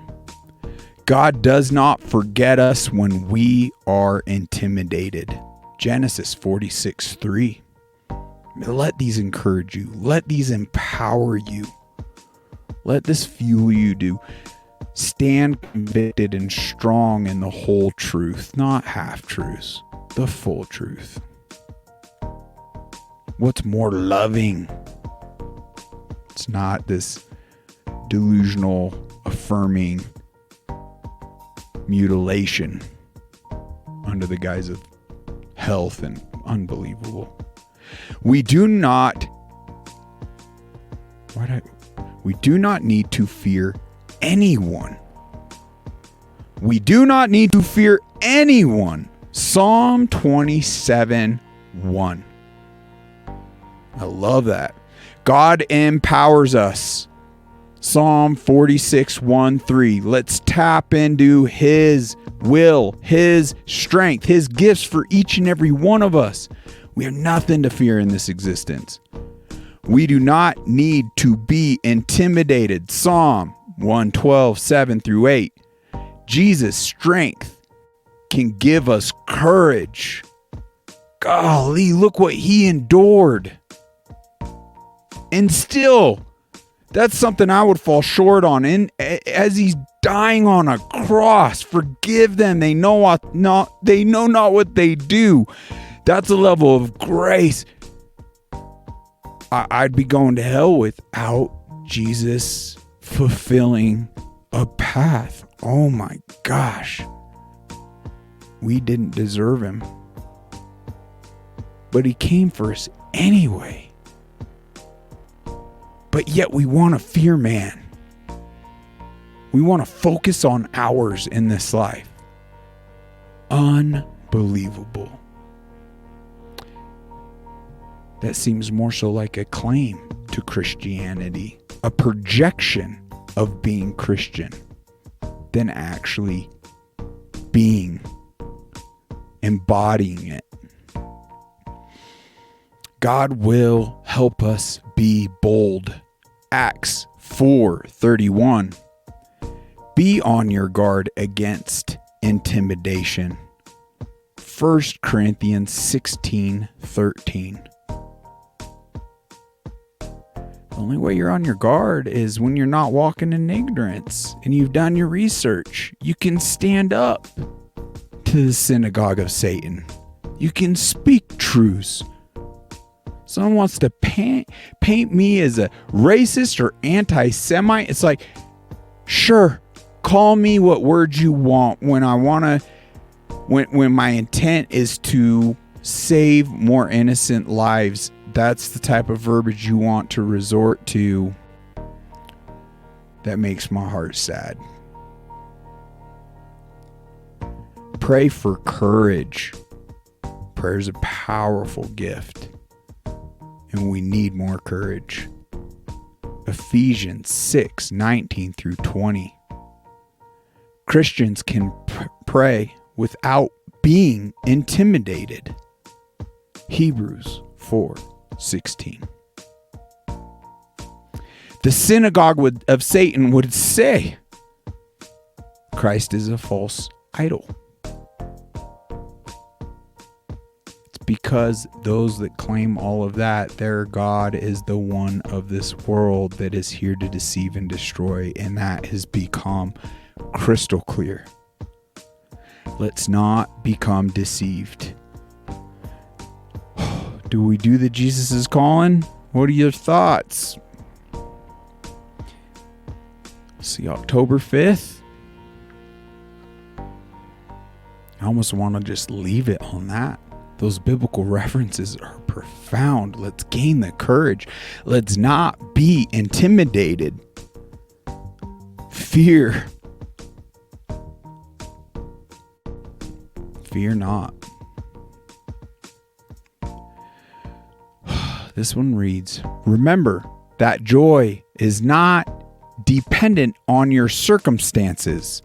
God does not forget us when we are intimidated. Genesis 46:3. Let these encourage you. Let these empower you. Let this fuel you to stand convicted and strong in the whole truth, not half-truths, the full truth. What's more loving? It's not this delusional, affirming mutilation under the guise of health and unbelievable. We do not We do not need to fear anyone. We do not need to fear anyone. Psalm 27:1. I love that. God empowers us. Psalm 46:1-3. Let's tap into His will, His strength, His gifts for each and every one of us. We have nothing to fear in this existence. We do not need to be intimidated. Psalm 112:7-8. Jesus' strength can give us courage. Golly, look what He endured. And still, that's something I would fall short on. And as He's dying on a cross, forgive them. They know not what they do. That's a level of grace. I'd be going to hell without Jesus fulfilling a path. Oh my gosh. We didn't deserve Him, but He came for us anyway. But yet we want to fear man. We want to focus on ours in this life. Unbelievable. That seems more so like a claim to Christianity, a projection of being Christian, than actually embodying it. God will help us be bold. Acts 4:31. Be on your guard against intimidation. 1 Corinthians 16:13. The only way you're on your guard is when you're not walking in ignorance and you've done your research. You can stand up to the synagogue of Satan. You can speak truths. Someone wants to paint me as a racist or anti-Semite. It's like, sure, call me what words you want when my intent is to save more innocent lives. That's the type of verbiage you want to resort to. That makes my heart sad. Pray for courage. Prayer is a powerful gift, and we need more courage. Ephesians 6:19-20. Christians can pray without being intimidated. Hebrews 4:16. The synagogue of Satan would say Christ is a false idol. It's because those that claim all of that, their God is the one of this world that is here to deceive and destroy, and that has become crystal clear. Let's not become deceived. Do we do the Jesus is calling? What are your thoughts? See, October 5th. I almost want to just leave it on that. Those biblical references are profound. Let's gain the courage. Let's not be intimidated. Fear not. This one reads, remember that joy is not dependent on your circumstances.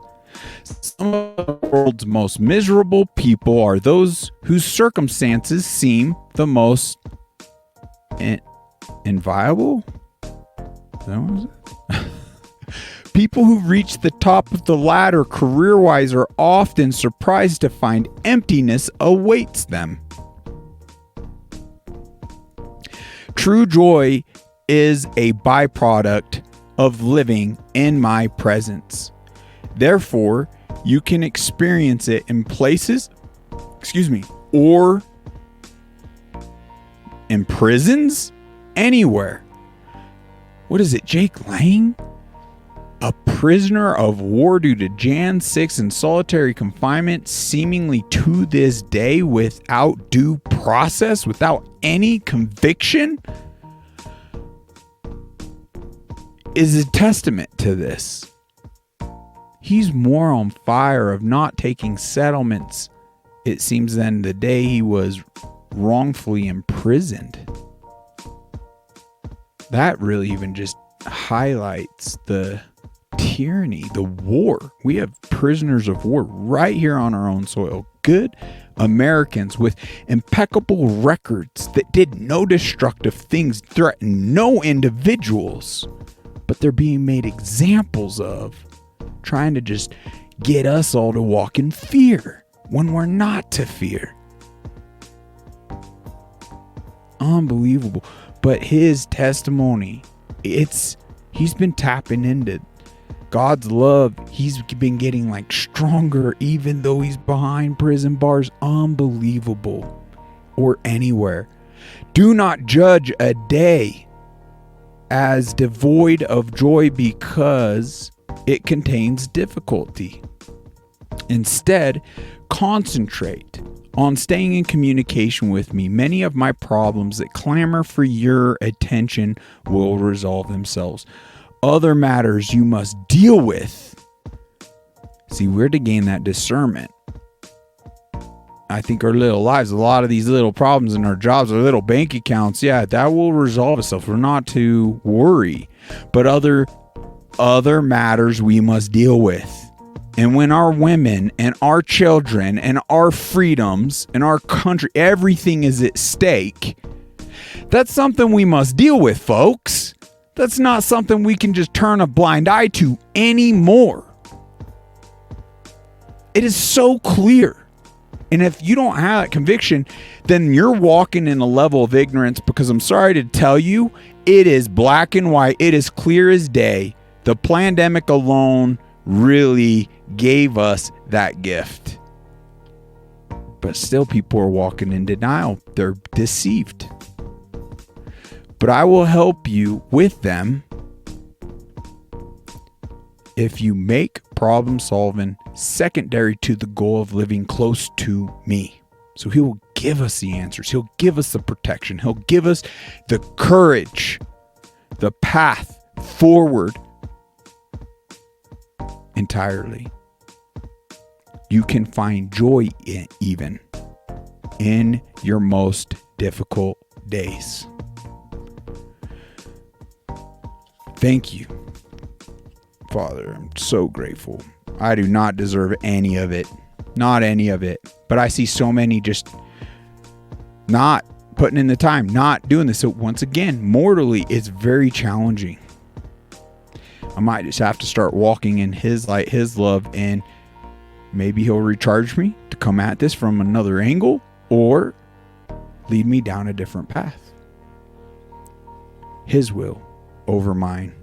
Some of the world's most miserable people are those whose circumstances seem the most inviolable. People who reach the top of the ladder career-wise are often surprised to find emptiness awaits them. True joy is a byproduct of living in my presence. Therefore, you can experience it in places, or in prisons, anywhere. What is it, Jake Lang? A prisoner of war due to Jan 6 in solitary confinement, seemingly to this day without due process, without any conviction. is a testament to this. He's more on fire of not taking settlements, it seems, than the day he was wrongfully imprisoned. That really even just highlights the tyranny, the war. We have prisoners of war right here on our own soil. Good Americans with impeccable records that did no destructive things, threatened no individuals, but they're being made examples of, trying to just get us all to walk in fear when we're not to fear. Unbelievable. But his testimony, he's been tapping into God's love. He's been getting like stronger even though he's behind prison bars. Unbelievable. Or anywhere. Do not judge a day as devoid of joy because it contains difficulty. Instead, concentrate on staying in communication with me. Many of my problems that clamor for your attention will resolve themselves. Other matters you must deal with. See, we're to gain that discernment. I think our little lives, a lot of these little problems in our jobs, our little bank accounts, yeah, that will resolve itself. We're not to worry. But other matters we must deal with. And when our women and our children and our freedoms and our country, everything is at stake, that's something we must deal with, folks. That's not something we can just turn a blind eye to anymore. It is so clear. And if you don't have that conviction, then you're walking in a level of ignorance, because I'm sorry to tell you, it is black and white. It is clear as day. The pandemic alone really gave us that gift. But still people are walking in denial. They're deceived. But I will help you with them if you make problem solving secondary to the goal of living close to me. So he will give us the answers. He'll give us the protection. He'll give us the courage, the path forward entirely. You can find joy even in your most difficult days. Thank you, Father. I'm so grateful. I do not deserve any of it. Not any of it. But I see so many just not putting in the time, not doing this. So once again, mortally, it's very challenging. I might just have to start walking in his light, his love, and maybe he'll recharge me to come at this from another angle or lead me down a different path. His will over mine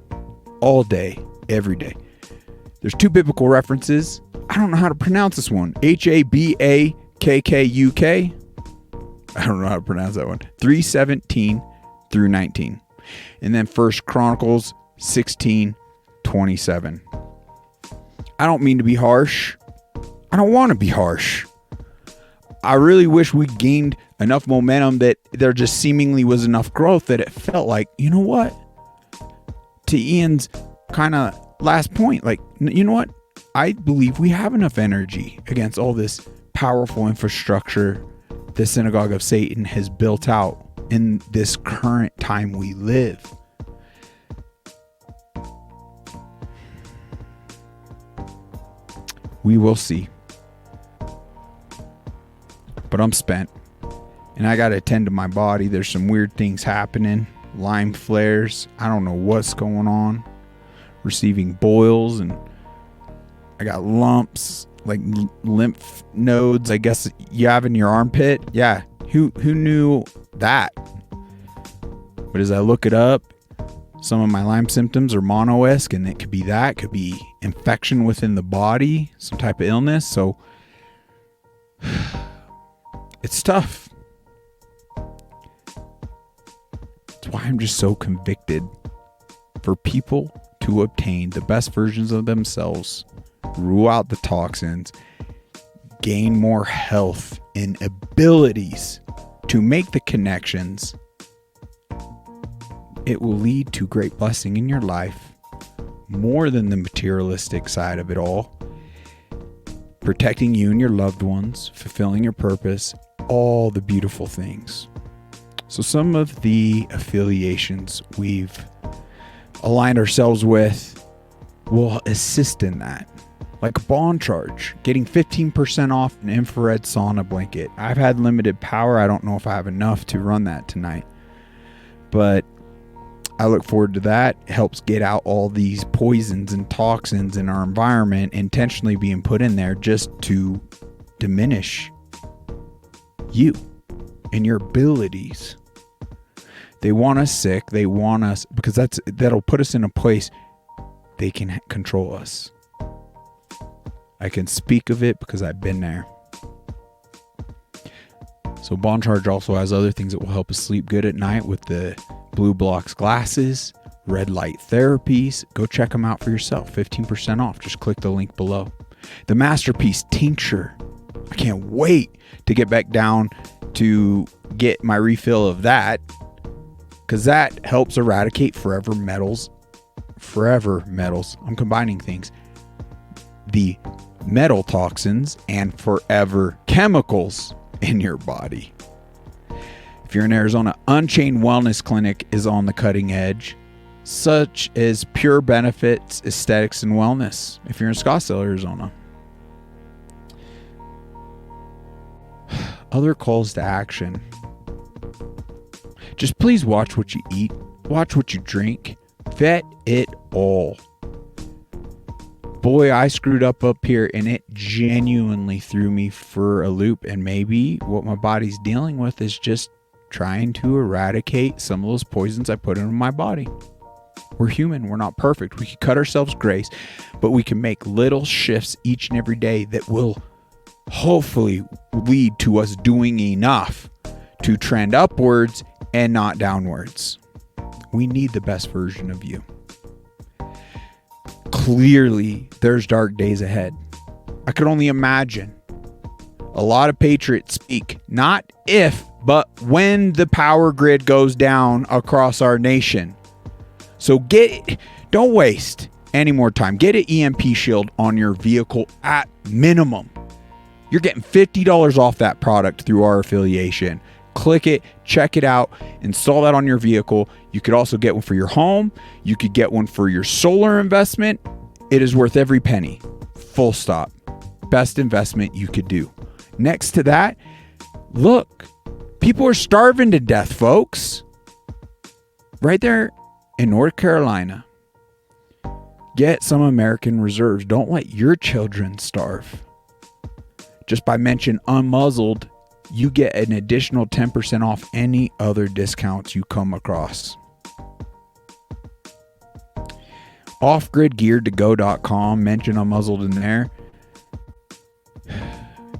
all day, every day. There's two biblical references. I don't know how to pronounce this one. Habakkuk. I don't know how to pronounce that one. 3:17 through 19. And then 1 Chronicles 16:27. I don't mean to be harsh. I don't want to be harsh. I really wish we gained enough momentum that there just seemingly was enough growth that it felt like, you know what? To Ian's kind of last point, like, you know what? I believe we have enough energy against all this powerful infrastructure the synagogue of Satan has built out in this current time we live. We will see. But I'm spent. And I got to attend to my body. There's some weird things happening. Lyme flares. I don't know what's going on. Receiving boils. And I got lumps. Like lymph nodes, I guess you have in your armpit. Yeah. Who knew that? But as I look it up, some of my Lyme symptoms are mono-esque, and it could be that. It could be infection within the body. Some type of illness. So it's tough. That's why I'm just so convicted for people to obtain the best versions of themselves, rule out the toxins, gain more health and abilities to make the connections. It will lead to great blessing in your life more than the materialistic side of it all. Protecting you and your loved ones, fulfilling your purpose, all the beautiful things. So some of the affiliations we've aligned ourselves with will assist in that. Like a bond charge, getting 15% off an infrared sauna blanket. I've had limited power. I don't know if I have enough to run that tonight, but I look forward to that. It helps get out all these poisons and toxins in our environment intentionally being put in there just to diminish you and your abilities. They want us sick. They want us, because that'll put us in a place they can control us. I can speak of it because I've been there. So Bond Charge also has other things that will help us sleep good at night with the Blue Blocks glasses, red light therapies. Go check them out for yourself. 15% off. Just click the link below. The Masterpiece Tincture. I can't wait to get back down to get my refill of that, because that helps eradicate forever metals. I'm combining things. The metal toxins and forever chemicals in your body. If you're in Arizona, Unchained Wellness Clinic is on the cutting edge, such as Pure Benefits, Aesthetics, and Wellness. If you're in Scottsdale, Arizona. Other calls to action. Just please watch what you eat, watch what you drink, vet it all. Boy, I screwed up here, and it genuinely threw me for a loop. And maybe what my body's dealing with is just trying to eradicate some of those poisons I put into my body. We're human. We're not perfect. We can cut ourselves grace, but we can make little shifts each and every day that will hopefully lead to us doing enough to trend upwards and not downwards. We need the best version of you. Clearly, there's dark days ahead. I could only imagine. A lot of patriots speak, not if, but when the power grid goes down across our nation. So don't waste any more time. Get an EMP shield on your vehicle at minimum. You're getting $50 off that product through our affiliation. Click it, check it out, install that on your vehicle. You could also get one for your home. You could get one for your solar investment. It is worth every penny. Full stop. Best investment you could do. Next to that, look, people are starving to death, folks. Right there in North Carolina. Get some American reserves. Don't let your children starve. Just by mentioning Unmuzzled, you get an additional 10% off any other discounts you come across. Offgridgeartogo.com, mention Unmuzzled in there.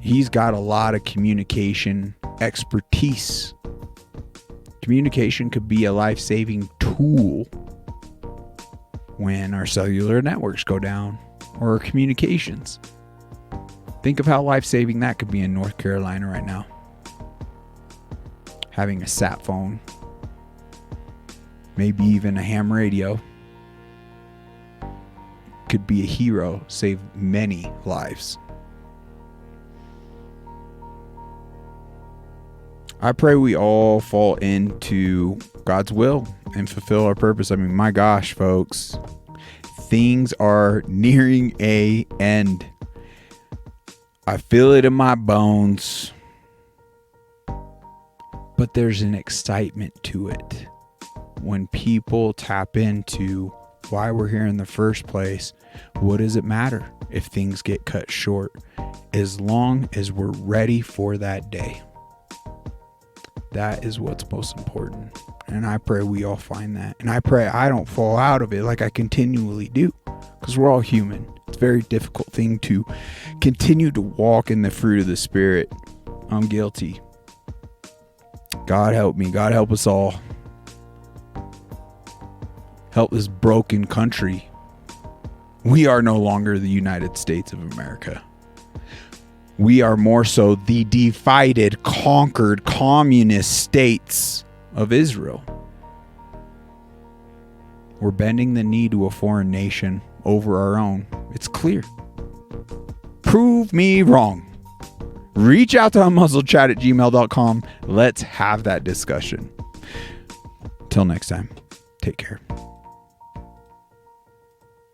He's got a lot of communication expertise. Communication could be a life-saving tool when our cellular networks go down, or our communications. Think of how life-saving that could be in North Carolina right now. Having a sat phone, maybe even a ham radio, could be a hero, save many lives. I pray we all fall into God's will and fulfill our purpose. I mean, my gosh, folks, things are nearing an end. I feel it in my bones. But there's an excitement to it when people tap into why we're here in the first place. What does it matter if things get cut short, as long as we're ready for that day? That is what's most important. And I pray we all find that. And I pray I don't fall out of it like I continually do, because we're all human. It's a very difficult thing to continue to walk in the fruit of the Spirit. I'm guilty. God help me. God help us all. Help this broken country. We are no longer the United States of America. We are more so the divided, conquered, communist states of Israel. We're bending the knee to a foreign nation over our own. It's clear. Prove me wrong. Reach out to unmuzzledchat@gmail.com. Let's have that discussion. Till next time, take care.